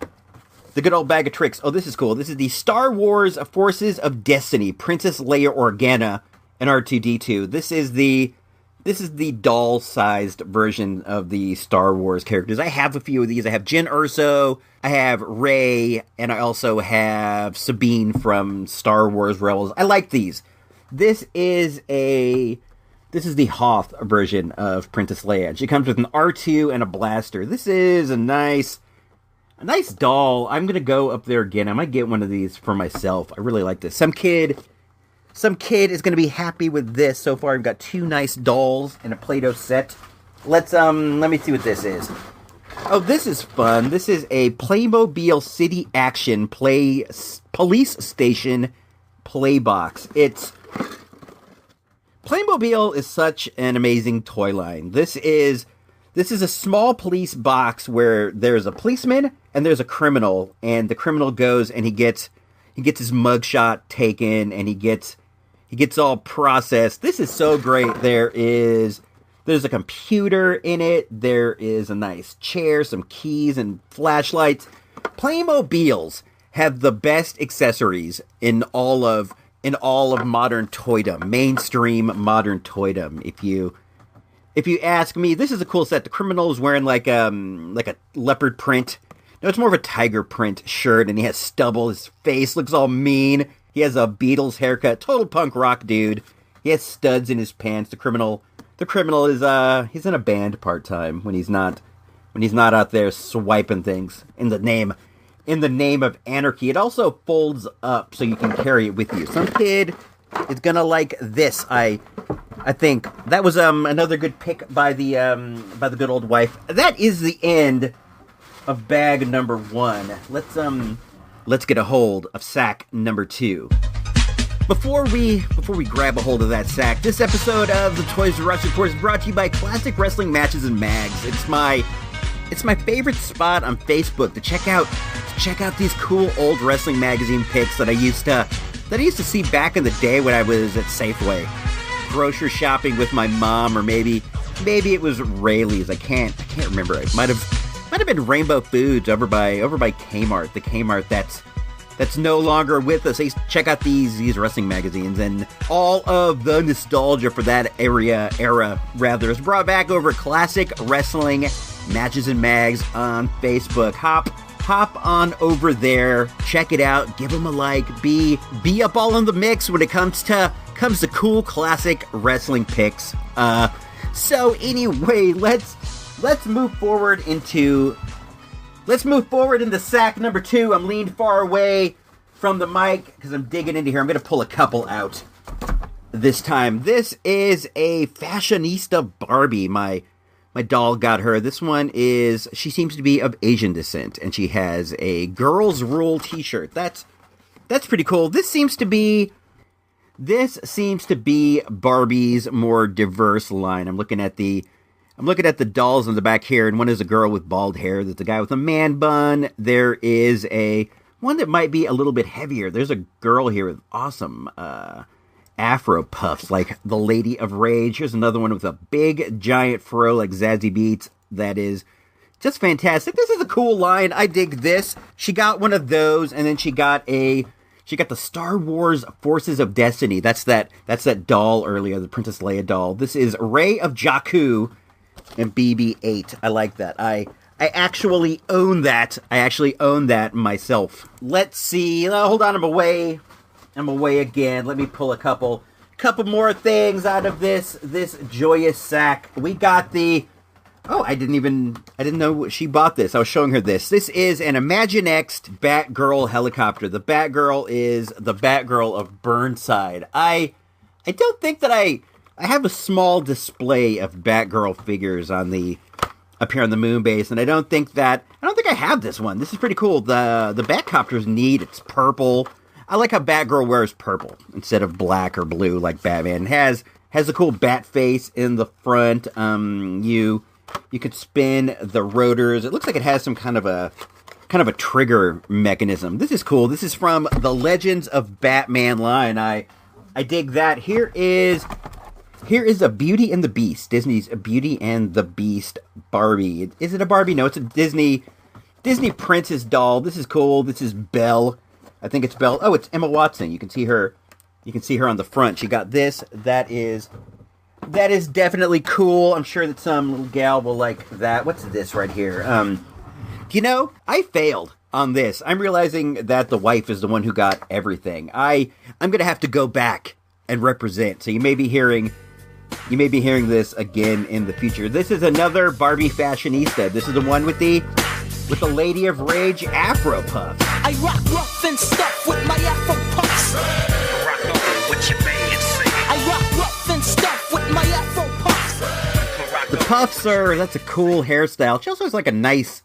Speaker 4: good old bag of tricks. Oh, this is cool. This is the Star Wars Forces of Destiny, Princess Leia Organa and R2-D2. This is the This is the doll-sized version of the Star Wars characters. I have a few of these. I have Jyn Erso, I have Rey, and I also have Sabine from Star Wars Rebels. I like these. This is the Hoth version of Princess Leia. She comes with an R2 and a blaster. This is a nice doll. I'm gonna go up there again. I might get one of these for myself. I really like this. Some kid is going to be happy with this. So far, I've got 2 nice dolls and a Play-Doh set. Let me see what this is. Oh, this is fun. This is a Playmobil City Action Police Station Playbox. Playmobil is such an amazing toy line. This is a small police box where there's a policeman and there's a criminal, and the criminal goes and he gets his mugshot taken, and he gets all processed. This is so great. There's a computer in it. There is a nice chair, some keys, and flashlights. Playmobils have the best accessories in all of modern toydom, mainstream modern toydom. If you ask me, this is a cool set. The criminal is wearing like a leopard print. No, it's more of a tiger print shirt, and he has stubble. His face looks all mean. He has a Beatles haircut, total punk rock dude. He has studs in his pants. The criminal is he's in a band part-time when he's not out there swiping things in the name of anarchy. It also folds up so you can carry it with you. Some kid is gonna like this. I think that was another good pick by the good old wife. That is the end of bag number 1. Let's get a hold of sack number 2. Before we grab a hold of that sack, this episode of the Toys R Us Report is brought to you by Classic Wrestling Matches and Mags. It's my favorite spot on Facebook to check out these cool old wrestling magazine pics that I used to see back in the day when I was at Safeway, grocery shopping with my mom, or maybe it was Rayleigh's. I can't remember. It might have been Rainbow Foods over by Kmart. The Kmart that's no longer with us. I used to check out these wrestling magazines, and all of the nostalgia for that era rather is brought back over Classic Wrestling Matches and Mags on Facebook. Hop on over there, check it out, give them a like, be up all in the mix when it comes to cool classic wrestling picks. So anyway, let's move forward into sack number 2. I'm leaned far away from the mic because I'm digging into here. I'm going to pull a couple out this time. This is a fashionista Barbie. My doll got her. This one she seems to be of Asian descent, and she has a Girls Rule t-shirt. That's pretty cool. This seems to be Barbie's more diverse line. I'm looking at the dolls on the back here, and one is a girl with bald hair. There's a guy with a man bun. There is one that might be a little bit heavier. There's a girl here with awesome afro puffs, like the Lady of Rage. Here's another one with a big, giant fro like Zazie Beetz. That is just fantastic. This is a cool line. I dig this. She got one of those, and then she got the Star Wars Forces of Destiny. That's that doll earlier, the Princess Leia doll. This is Rey of Jakku and BB-8. I like that. I actually own that. I actually own that myself. Let's see. Hold on, I'm away again. Let me pull a couple more things out of this joyous sack. We got I didn't know she bought this. I was showing her this. This is an Imaginext Batgirl helicopter. The Batgirl is the Batgirl of Burnside. I don't think that I have a small display of Batgirl figures up here on the moon base, and I don't think I have this one. This is pretty cool. The Batcopter's neat. It's purple. I like how Batgirl wears purple instead of black or blue like Batman. It has a cool bat face in the front. You could spin the rotors. It looks like it has some kind of a trigger mechanism. This is cool. This is from the Legends of Batman line. I dig that. Here is a Beauty and the Beast. Disney's Beauty and the Beast Barbie. Is it a Barbie? No, it's a Disney princess doll. This is cool. This is Belle. I think it's Belle. Oh, it's Emma Watson. You can see her on the front. She got this. That is That is definitely cool. I'm sure that some little gal will like that. What's this right here? You know, I failed on this. I'm realizing that the wife is the one who got everything. I'm gonna have to go back and represent. So you may be hearing this again in the future. This is another Barbie fashionista. This is the one with the Lady of Rage Afro puffs.
Speaker 7: I rock rough and stuff with my Afro puffs.
Speaker 9: Rock over what you may say.
Speaker 7: I rock rough and stuff with my Afro puffs.
Speaker 4: The puffs that's a cool hairstyle. She also has like a nice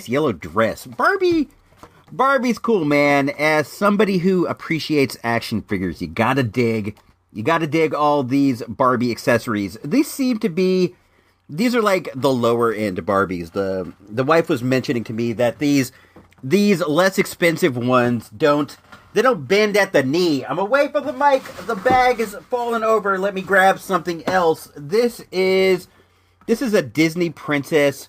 Speaker 4: yellow dress. Barbie's cool, man. As somebody who appreciates action figures, you gotta dig all these Barbie accessories. These are like the lower end Barbies. The wife was mentioning to me that these less expensive ones don't bend at the knee. I'm away from the mic. The bag is falling over. Let me grab something else. This is a Disney Princess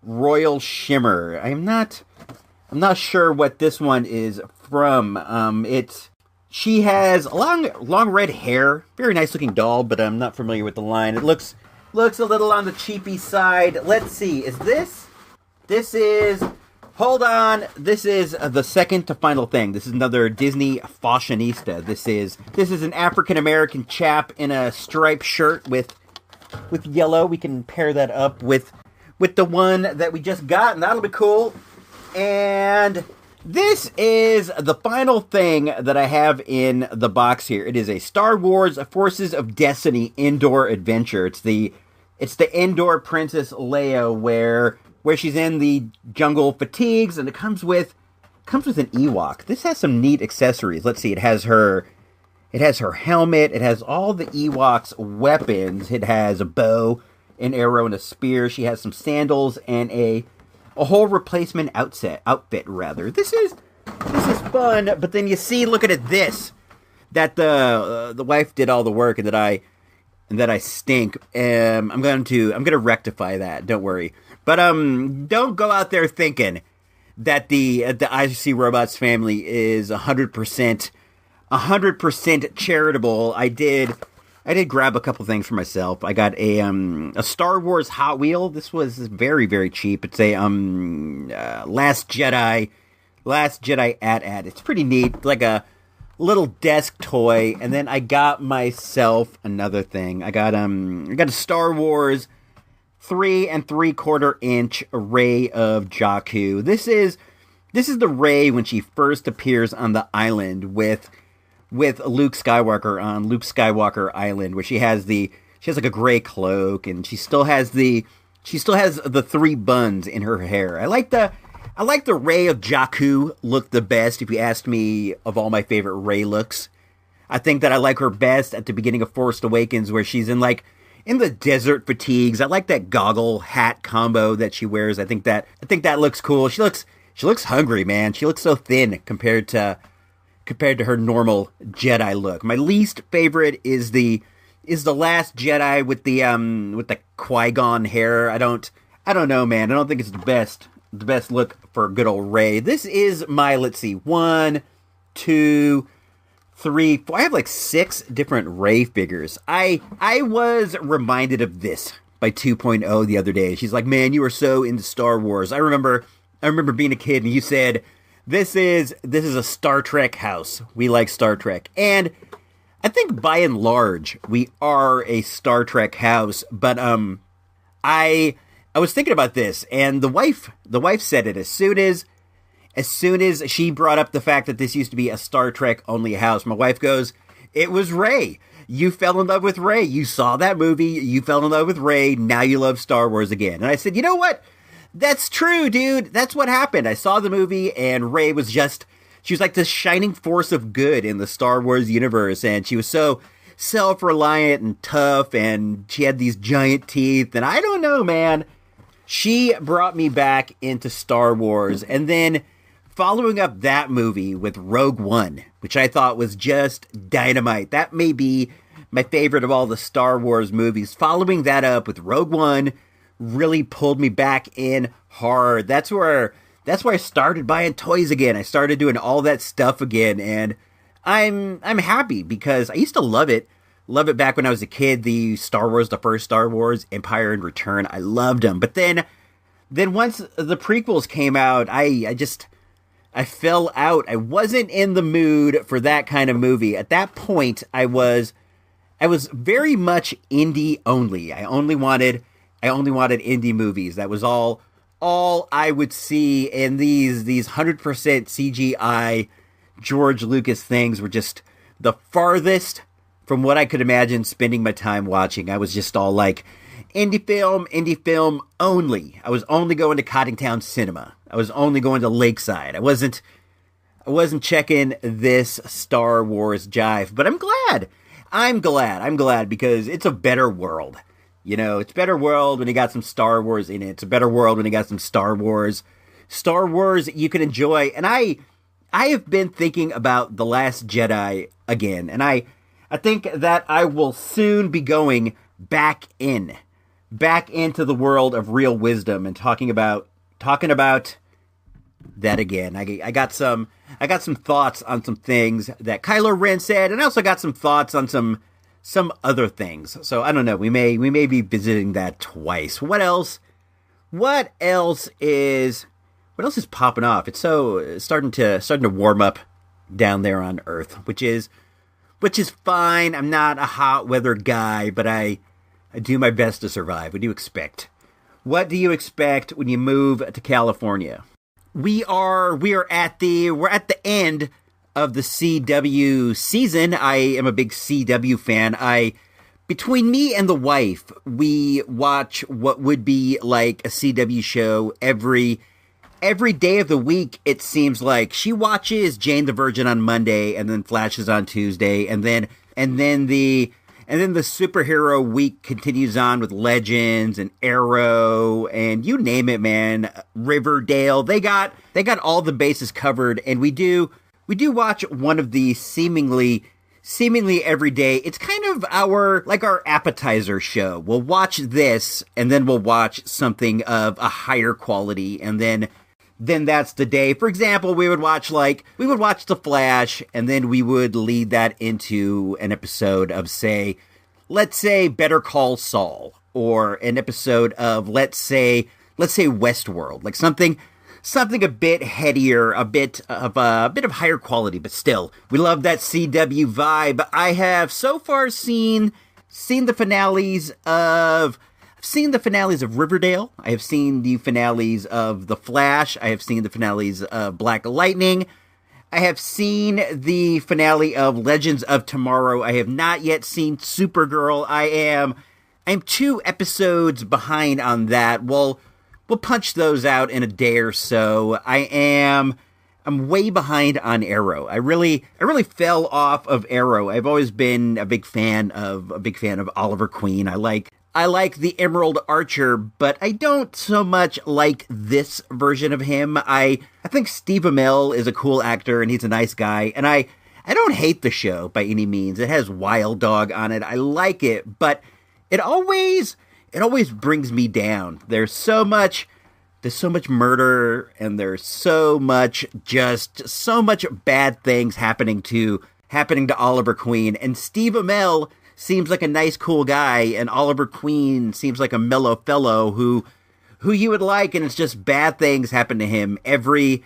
Speaker 4: Royal Shimmer. I'm not sure what this one is from. She has long red hair. Very nice looking doll, but I'm not familiar with the line. It looks a little on the cheapy side. Let's see. Is this? Hold on. This is the second to final thing. This is another Disney fashionista. This is an African American chap in a striped shirt with yellow. We can pair that up with the one that we just got, and that'll be cool. And this is the final thing that I have in the box here. It is a Star Wars Forces of Destiny indoor adventure. It's the indoor Princess Leia where she's in the jungle fatigues, and it comes with an Ewok. This has some neat accessories. Let's see. It has her helmet. It has all the Ewok's weapons. It has a bow, an arrow, and a spear. She has some sandals and a whole replacement outfit rather. This is fun, but then you see, look at this, that the wife did all the work and that I stink. I'm gonna rectify that. Don't worry. But don't go out there thinking that the ISR Robots family is 100% charitable. I did grab a couple things for myself. I got a Star Wars Hot Wheel. This was very, very cheap. It's a Last Jedi AT-AT. It's pretty neat, like a little desk toy. And then I got myself another thing. I got a Star Wars 3 3/4 inch Rey of Jakku. This is the Rey when she first appears on the island with Luke Skywalker on Luke Skywalker Island, where she has like a gray cloak, and she still has the 3 buns in her hair. I like the Rey of Jakku look the best. If you asked me of all my favorite Rey looks, I think that I like her best at the beginning of Force Awakens, where she's in the desert fatigues. I like that goggle hat combo that she wears. I think that looks cool. She looks hungry, man. She looks so thin compared to her normal Jedi look. My least favorite is the Last Jedi with the Qui-Gon hair. I don't know, man. I don't think it's the best look for good old Rey. This is my, let's see, 1, 2, 3, 4. I have like 6 different Rey figures. I was reminded of this by 2.0 the other day. She's like, "Man, you are so into Star Wars." I remember being a kid and you said, This is a Star Trek house. We like Star Trek. And I think by and large we are a Star Trek house, but I was thinking about this, and the wife said it as soon as she brought up the fact that this used to be a Star Trek only house. My wife goes, "It was Rey. You fell in love with Rey. You saw that movie. You fell in love with Rey. Now you love Star Wars again." And I said, "You know what? That's true, dude. That's what happened. I saw the movie, and Rey was she was like this shining force of good in the Star Wars universe, and she was so self-reliant and tough, and she had these giant teeth, and I don't know, man. She brought me back into Star Wars, and then following up that movie with Rogue One, which I thought was just dynamite. That may be my favorite of all the Star Wars movies. Following that up with Rogue One really pulled me back in hard. That's where I started buying toys again. I started doing all that stuff again, and I'm happy because I used to love it Love it back when I was a kid. The Star Wars, the first Star Wars, Empire and Return, I loved them. But then once the prequels came out, I fell out. I wasn't in the mood for that kind of movie. At that point, I was very much indie only. I only wanted indie movies. That was all I would see, and these 100% CGI George Lucas things were just the farthest from what I could imagine spending my time watching. I was just all like, indie film only. I was only going to Cottingtown Cinema. I was only going to Lakeside. I wasn't checking this Star Wars jive, but I'm glad. I'm glad because it's a better world. You know, it's a better world when you got some Star Wars in it. It's a better world when you got some Star Wars you can enjoy. And I have been thinking about The Last Jedi again, and I think that I will soon be going back into the world of real wisdom and talking about that again. I got some thoughts on some things that Kylo Ren said, and I also got some thoughts on some other things. So I don't know. We may be visiting that twice. What else is popping off? It's starting to warm up down there on Earth, which is fine. I'm not a hot weather guy, but I do my best to survive. What do you expect? What do you expect when you move to California? We're at the end of the CW season. I am a big CW fan. Between me and the wife, we watch what would be like a CW show every day of the week. It seems like she watches Jane the Virgin on Monday, and then Flashes on Tuesday, and then the superhero week continues on with Legends and Arrow and you name it, man. Riverdale. They got all the bases covered, and we do watch one of these seemingly every day. It's kind of our appetizer show. We'll watch this, and then we'll watch something of a higher quality, and then that's the day. For example, we would watch The Flash, and then we would lead that into an episode of, let's say Better Call Saul, or an episode of, let's say Westworld, like something a bit headier, a bit of higher quality, but still, we love that CW vibe. I have so far seen the finales of Riverdale. I have seen the finales of The Flash. I have seen the finales of Black Lightning. I have seen the finale of Legends of Tomorrow. I have not yet seen Supergirl. I'm 2 episodes behind on that. We'll punch those out in a day or so. I'm way behind on Arrow. I really fell off of Arrow. I've always been a big fan of Oliver Queen. I like the Emerald Archer, but I don't so much like this version of him. I think Steve Amell is a cool actor, and he's a nice guy, and I don't hate the show by any means. It has Wild Dog on it. I like it, but it always brings me down. There's so much murder, and there's so much bad things happening to Oliver Queen, and Steve Amell seems like a nice, cool guy, and Oliver Queen seems like a mellow fellow who you would like, and it's just bad things happen to him every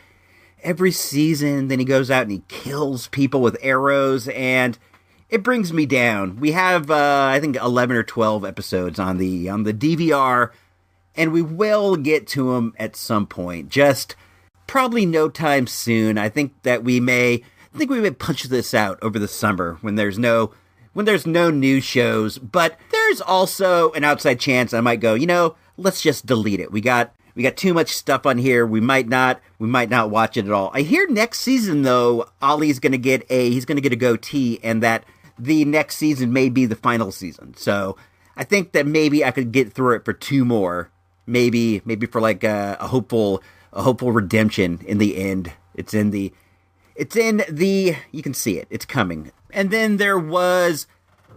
Speaker 4: season. Then he goes out and he kills people with arrows, and it brings me down. We have, I think, 11 or 12 episodes on the DVR, and we will get to them at some point. Just probably no time soon. I think we may punch this out over the summer when there's no new shows, but there's also an outside chance I might go, let's just delete it. We got too much stuff on here. We might not watch it at all. I hear next season though, Ollie's going to get a goatee, and that the next season may be the final season. So I think that maybe I could get through it for 2 more, maybe for like a hopeful redemption in the end. It's in the, you can see it. It's coming. And then there was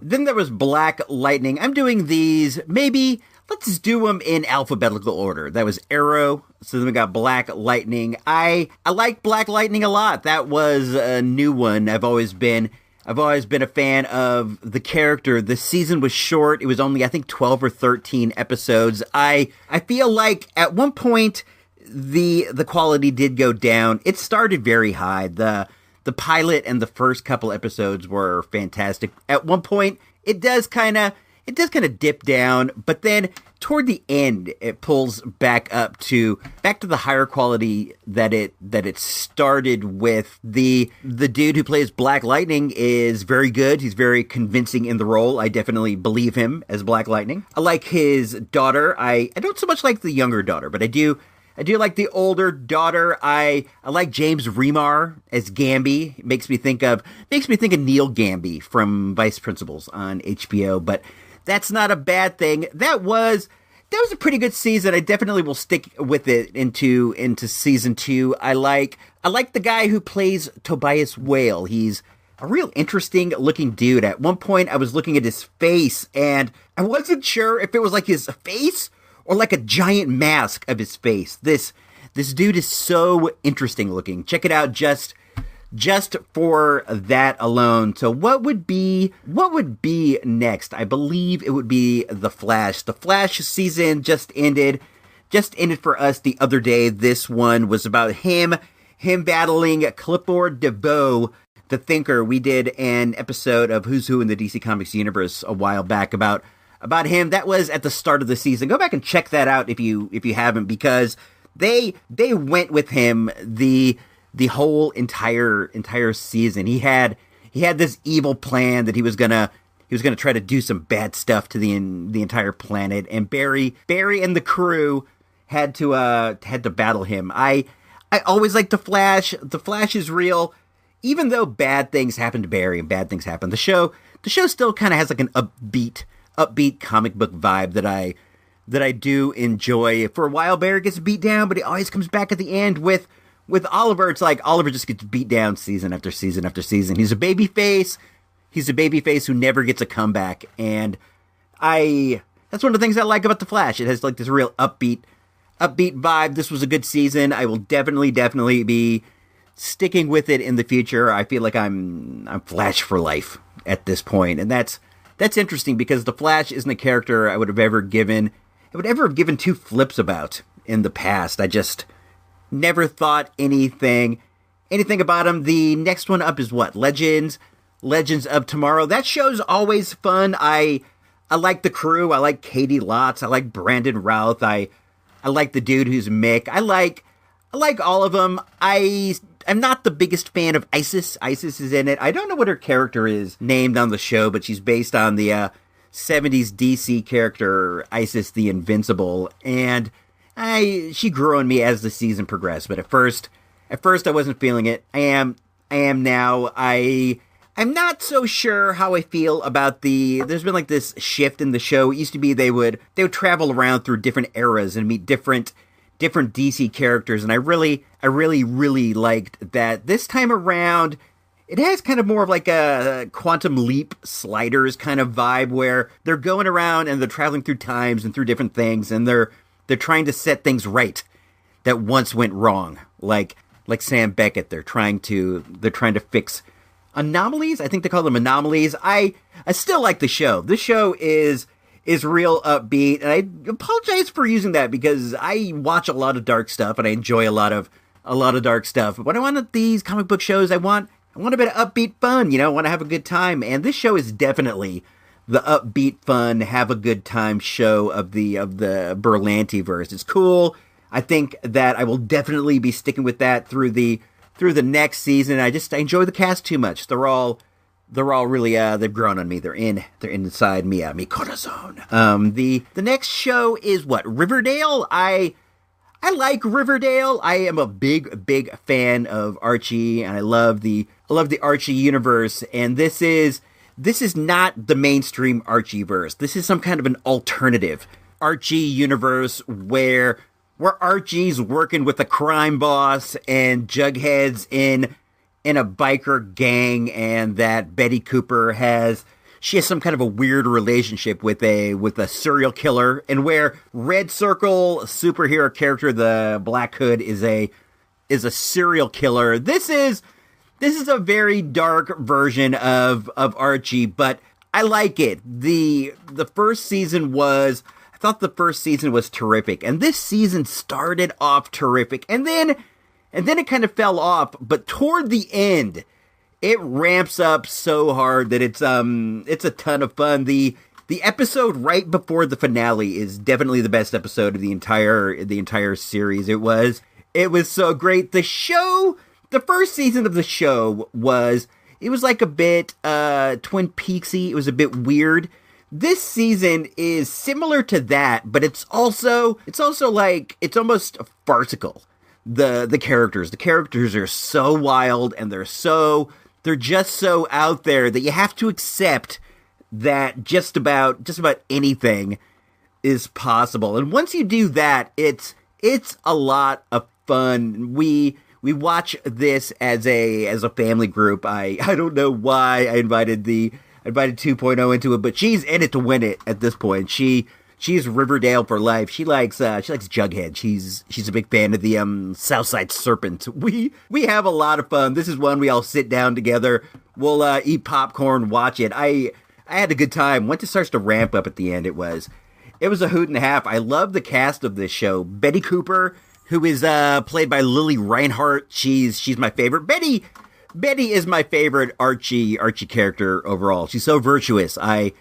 Speaker 4: Black Lightning. I'm doing these, maybe, let's do them in alphabetical order. That was Arrow. So then we got Black Lightning. I like Black Lightning a lot. That was a new one. I've always been I've always been a fan of the character. The season was short. It was only, I think, 12 or 13 episodes. I feel like at one point the quality did go down. It started very high. The pilot and the first couple episodes were fantastic. At one point, it does kind of dip down, but then toward the end, it pulls back to the higher quality that it started with. The dude who plays Black Lightning is very good. He's very convincing in the role. I definitely believe him as Black Lightning. I like his daughter. I don't so much like the younger daughter, but I do like the older daughter. I like James Remar as Gamby. It makes me think of Neil Gamby from Vice Principals on HBO, but that's not a bad thing. That was a pretty good season. I definitely will stick with it into season 2. I like the guy who plays Tobias Whale. He's a real interesting looking dude. At one point I was looking at his face and I wasn't sure if it was like his face or like a giant mask of his face. This dude is so interesting looking. Check it out just for that alone. So what would be next? I believe it would be The Flash. The Flash season just ended for us the other day. This one was about him battling Clifford DeVoe, the Thinker. We did an episode of Who's Who in the DC Comics universe a while back about him. That was at the start of the season. Go back and check that out if you haven't, because they went with him the whole entire season. He had this evil plan that he was gonna try to do some bad stuff to the entire planet, and Barry and the crew had to battle him. I always liked the Flash. The Flash is real, even though bad things happen to Barry and bad things happen. The show still kind of has like an upbeat comic book vibe that I do enjoy. For a while, Barry gets beat down, but he always comes back at the end with Oliver. It's like Oliver just gets beat down season after season after season. He's a baby face. He's a baby face who never gets a comeback. And that's one of the things I like about The Flash. It has like this real upbeat vibe. This was a good season. I will definitely be sticking with it in the future. I feel like I'm Flash for life at this point. And that's interesting because The Flash isn't a character I would have ever given two flips about in the past. I just never thought anything about him. The next one up is what? Legends of Tomorrow. That show's always fun. I like the crew. I like Katie Lotz. I like Brandon Routh. I like the dude who's Mick. I like all of them. I'm not the biggest fan of Isis. Isis is in it. I don't know what her character is named on the show, but she's based on the 70s DC character Isis the Invincible, and she grew on me as the season progressed. But at first I wasn't feeling it. I am now. I'm not so sure how I feel about there's been like this shift in the show. It used to be they would travel around through different eras and meet different DC characters, and I really liked that. This time around, it has kind of more of like a Quantum Leap Sliders kind of vibe, where they're going around and they're traveling through times and through different things, and they're trying to set things right that once went wrong. Like Sam Beckett, they're trying to fix anomalies. I think they call them anomalies. I still like the show. This show is real upbeat, and I apologize for using that because I watch a lot of dark stuff and I enjoy a lot of dark stuff. But when I want these comic book shows, I want a bit of upbeat fun. I want to have a good time, and this show is definitely the upbeat fun, have a good time show of the Berlanti-verse. It's cool. I think that I will definitely be sticking with that through the next season. I enjoy the cast too much. They're all really they've grown on me. They're inside me, mi corazon. The next show is what? Riverdale. I like Riverdale. I am a big fan of Archie, and I love the Archie universe. And this is not the mainstream Archieverse. This is some kind of an alternative Archie universe where Archie's working with a crime boss and Jughead's in a biker gang, and that Betty Cooper has some kind of a weird relationship with a serial killer, and where Red Circle superhero character, the Black Hood, is a serial killer. This is This is a very dark version of Archie, but I like it. I thought the first season was terrific, and this season started off terrific, and then it kind of fell off, but toward the end, it ramps up so hard that it's a ton of fun. The episode right before the finale is definitely the best episode of the entire series. It was so great. The first season of the show was like a bit Twin Peaksy. It was a bit weird. This season is similar to that, but it's also like it's almost farcical. The characters are so wild, and they're just so out there that you have to accept that just about anything is possible. And once you do that, it's a lot of fun. We watch this as a family group. I don't know why I invited 2.0 into it, but she's in it to win it at this point. She's Riverdale for life. She likes Jughead. She's a big fan of the Southside Serpent. We have a lot of fun. This is one we all sit down together. We'll eat popcorn, watch it. I had a good time. Once it starts to ramp up at the end, it was a hoot and a half. I love the cast of this show. Betty Cooper, who is played by Lily Reinhart. She's my favorite. Betty is my favorite Archie character overall. She's so virtuous. I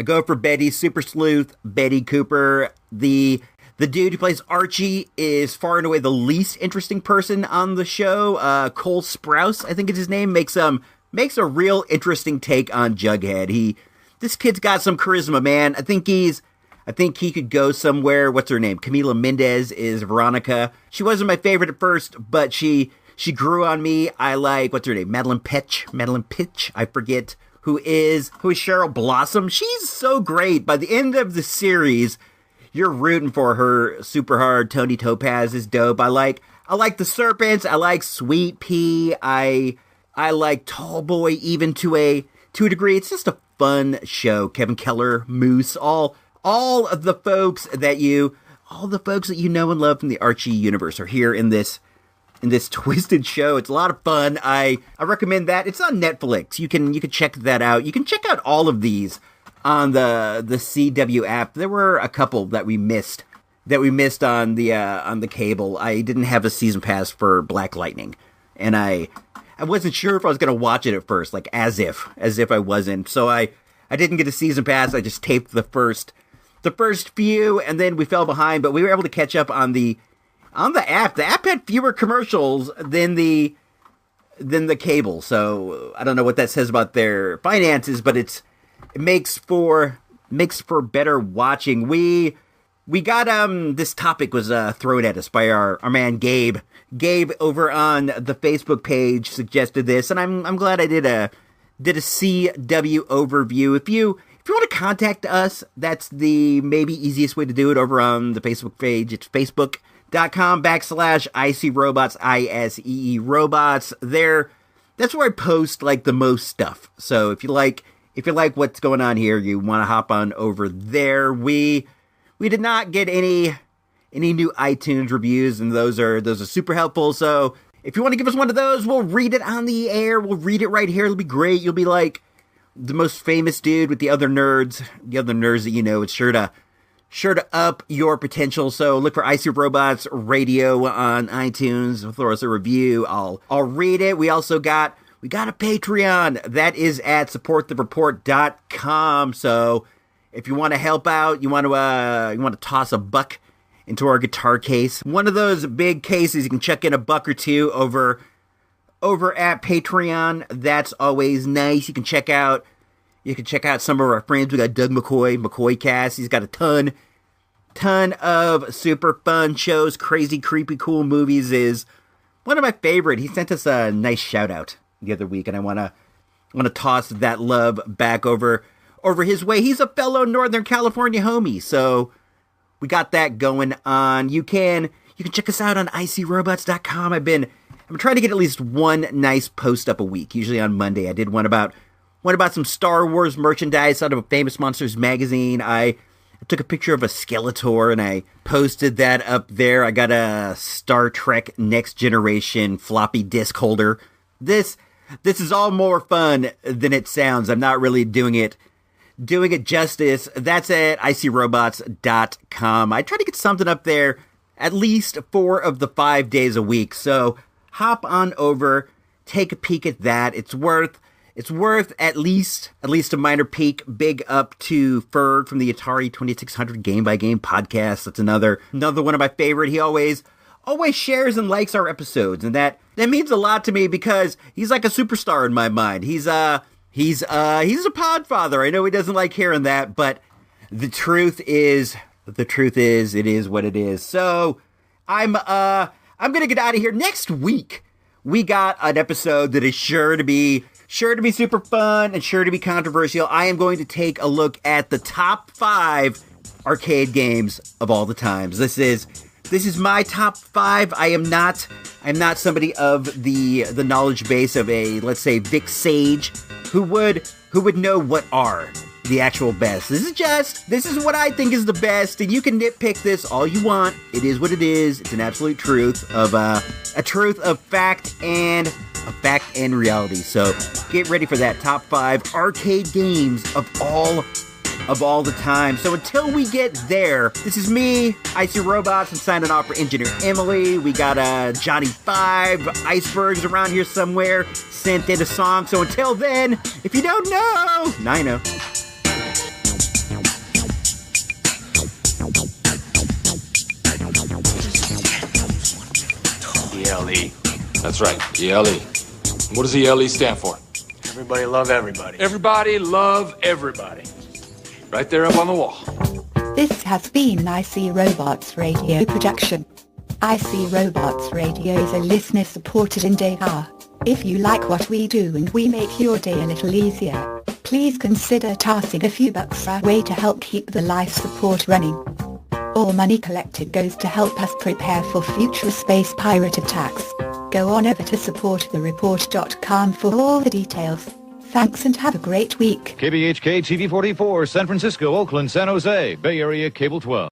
Speaker 4: go for Betty, super sleuth, Betty Cooper. The dude who plays Archie is far and away the least interesting person on the show. Cole Sprouse, I think is his name, makes a real interesting take on Jughead. This kid's got some charisma, man. I think he could go somewhere. What's her name? Camila Mendez is Veronica. She wasn't my favorite at first, but she grew on me. I like, what's her name? Madeline Pitch. I forget who is Cheryl Blossom. She's so great. By the end of the series, you're rooting for her super hard. Tony Topaz is dope. I like the Serpents. I like Sweet Pea. I like Tall Boy even to a degree. It's just a fun show. Kevin Keller, Moose, all of the folks that you know and love from the Archie universe are here in this twisted show. It's a lot of fun. I recommend that. It's on Netflix. You can check that out. You can check out all of these on the CW app. There were a couple that we missed on the cable. I didn't have a season pass for Black Lightning, and I wasn't sure if I was going to watch it at first, like as if I wasn't. So I didn't get a season pass. I just taped the first few, and then we fell behind, but we were able to catch up on the app. The app had fewer commercials than the cable. So I don't know what that says about their finances, but it makes for better watching. We got this topic was thrown at us by our man Gabe. Gabe over on the Facebook page suggested this, and I'm glad I did a CW overview. If you want to contact us, that's the maybe easiest way to do it over on the Facebook page. It's facebook.com/IC Robots, ISEE Robots. That's where I post like the most stuff. So if you like what's going on here, you want to hop on over there. We did not get any new iTunes reviews, and those are super helpful. So if you want to give us one of those, we'll read it on the air. We'll read it right here. It'll be great. You'll be like the most famous dude with the other nerds that you know. It's sure to up your potential. So look for IC Robots Radio on iTunes. Throw us a review. I'll read it. We also got a Patreon that is at supportthereport.com. So if you want to help out, you want to toss a buck into our guitar case, one of those big cases, you can chuck in a buck or two over at Patreon. That's always nice. You can check out some of our friends. We got Doug McCoy Cast. He's got a ton of super fun shows. Crazy, creepy, cool movies is one of my favorite. He sent us a nice shout out the other week, and I want to toss that love back over his way. He's a fellow Northern California homie, so we got that going on. You can check us out on icrobots.com. I'm trying to get at least one nice post up a week, usually on Monday. I did one about some Star Wars merchandise out of a Famous Monsters magazine. I took a picture of a Skeletor and I posted that up there. I got a Star Trek Next Generation floppy disk holder. This This is all more fun than it sounds. I'm not really doing it justice. That's at icrobots.com. I try to get something up there at least 4 of the 5 days a week. So hop on over, take a peek at that. It's worth at least a minor peek. Big up to Ferg from the Atari 2600 Game by Game podcast. That's another one of my favorite. He always shares and likes our episodes, and that means a lot to me because he's like a superstar in my mind. He's a podfather. I know he doesn't like hearing that, but the truth is, it is what it is. So I'm gonna get out of here. Next week, we got an episode that is sure to be super fun and sure to be controversial. I am going to take a look at the top 5 arcade games of all the times. This is my top 5. I'm not somebody of the knowledge base of a, let's say, Vic Sage, who would know what are the actual best. This is what I think is the best, and you can nitpick this all you want. It is what it is. It's an absolute truth of a truth of fact and reality. So get ready for that top 5 arcade games of all the time. So until we get there, this is me, Icy Robots. I'm signing off for Engineer Emily. We got Johnny 5, Icebergs around here somewhere, sent in a song. So until then, if you don't know, now you know.
Speaker 16: ELE. That's right, ELE. What does ELE stand for?
Speaker 17: Everybody love everybody.
Speaker 16: Everybody love everybody. Right there up on the wall.
Speaker 18: This has been IC Robots Radio production. IC Robots Radio is a listener-supported endeavor. If you like what we do and we make your day a little easier, please consider tossing a few bucks our way to help keep the life support running. All money collected goes to help us prepare for future space pirate attacks. Go on over to supportthereport.com for all the details. Thanks and have a great week.
Speaker 19: KBHK TV 44, San Francisco, Oakland, San Jose, Bay Area Cable 12.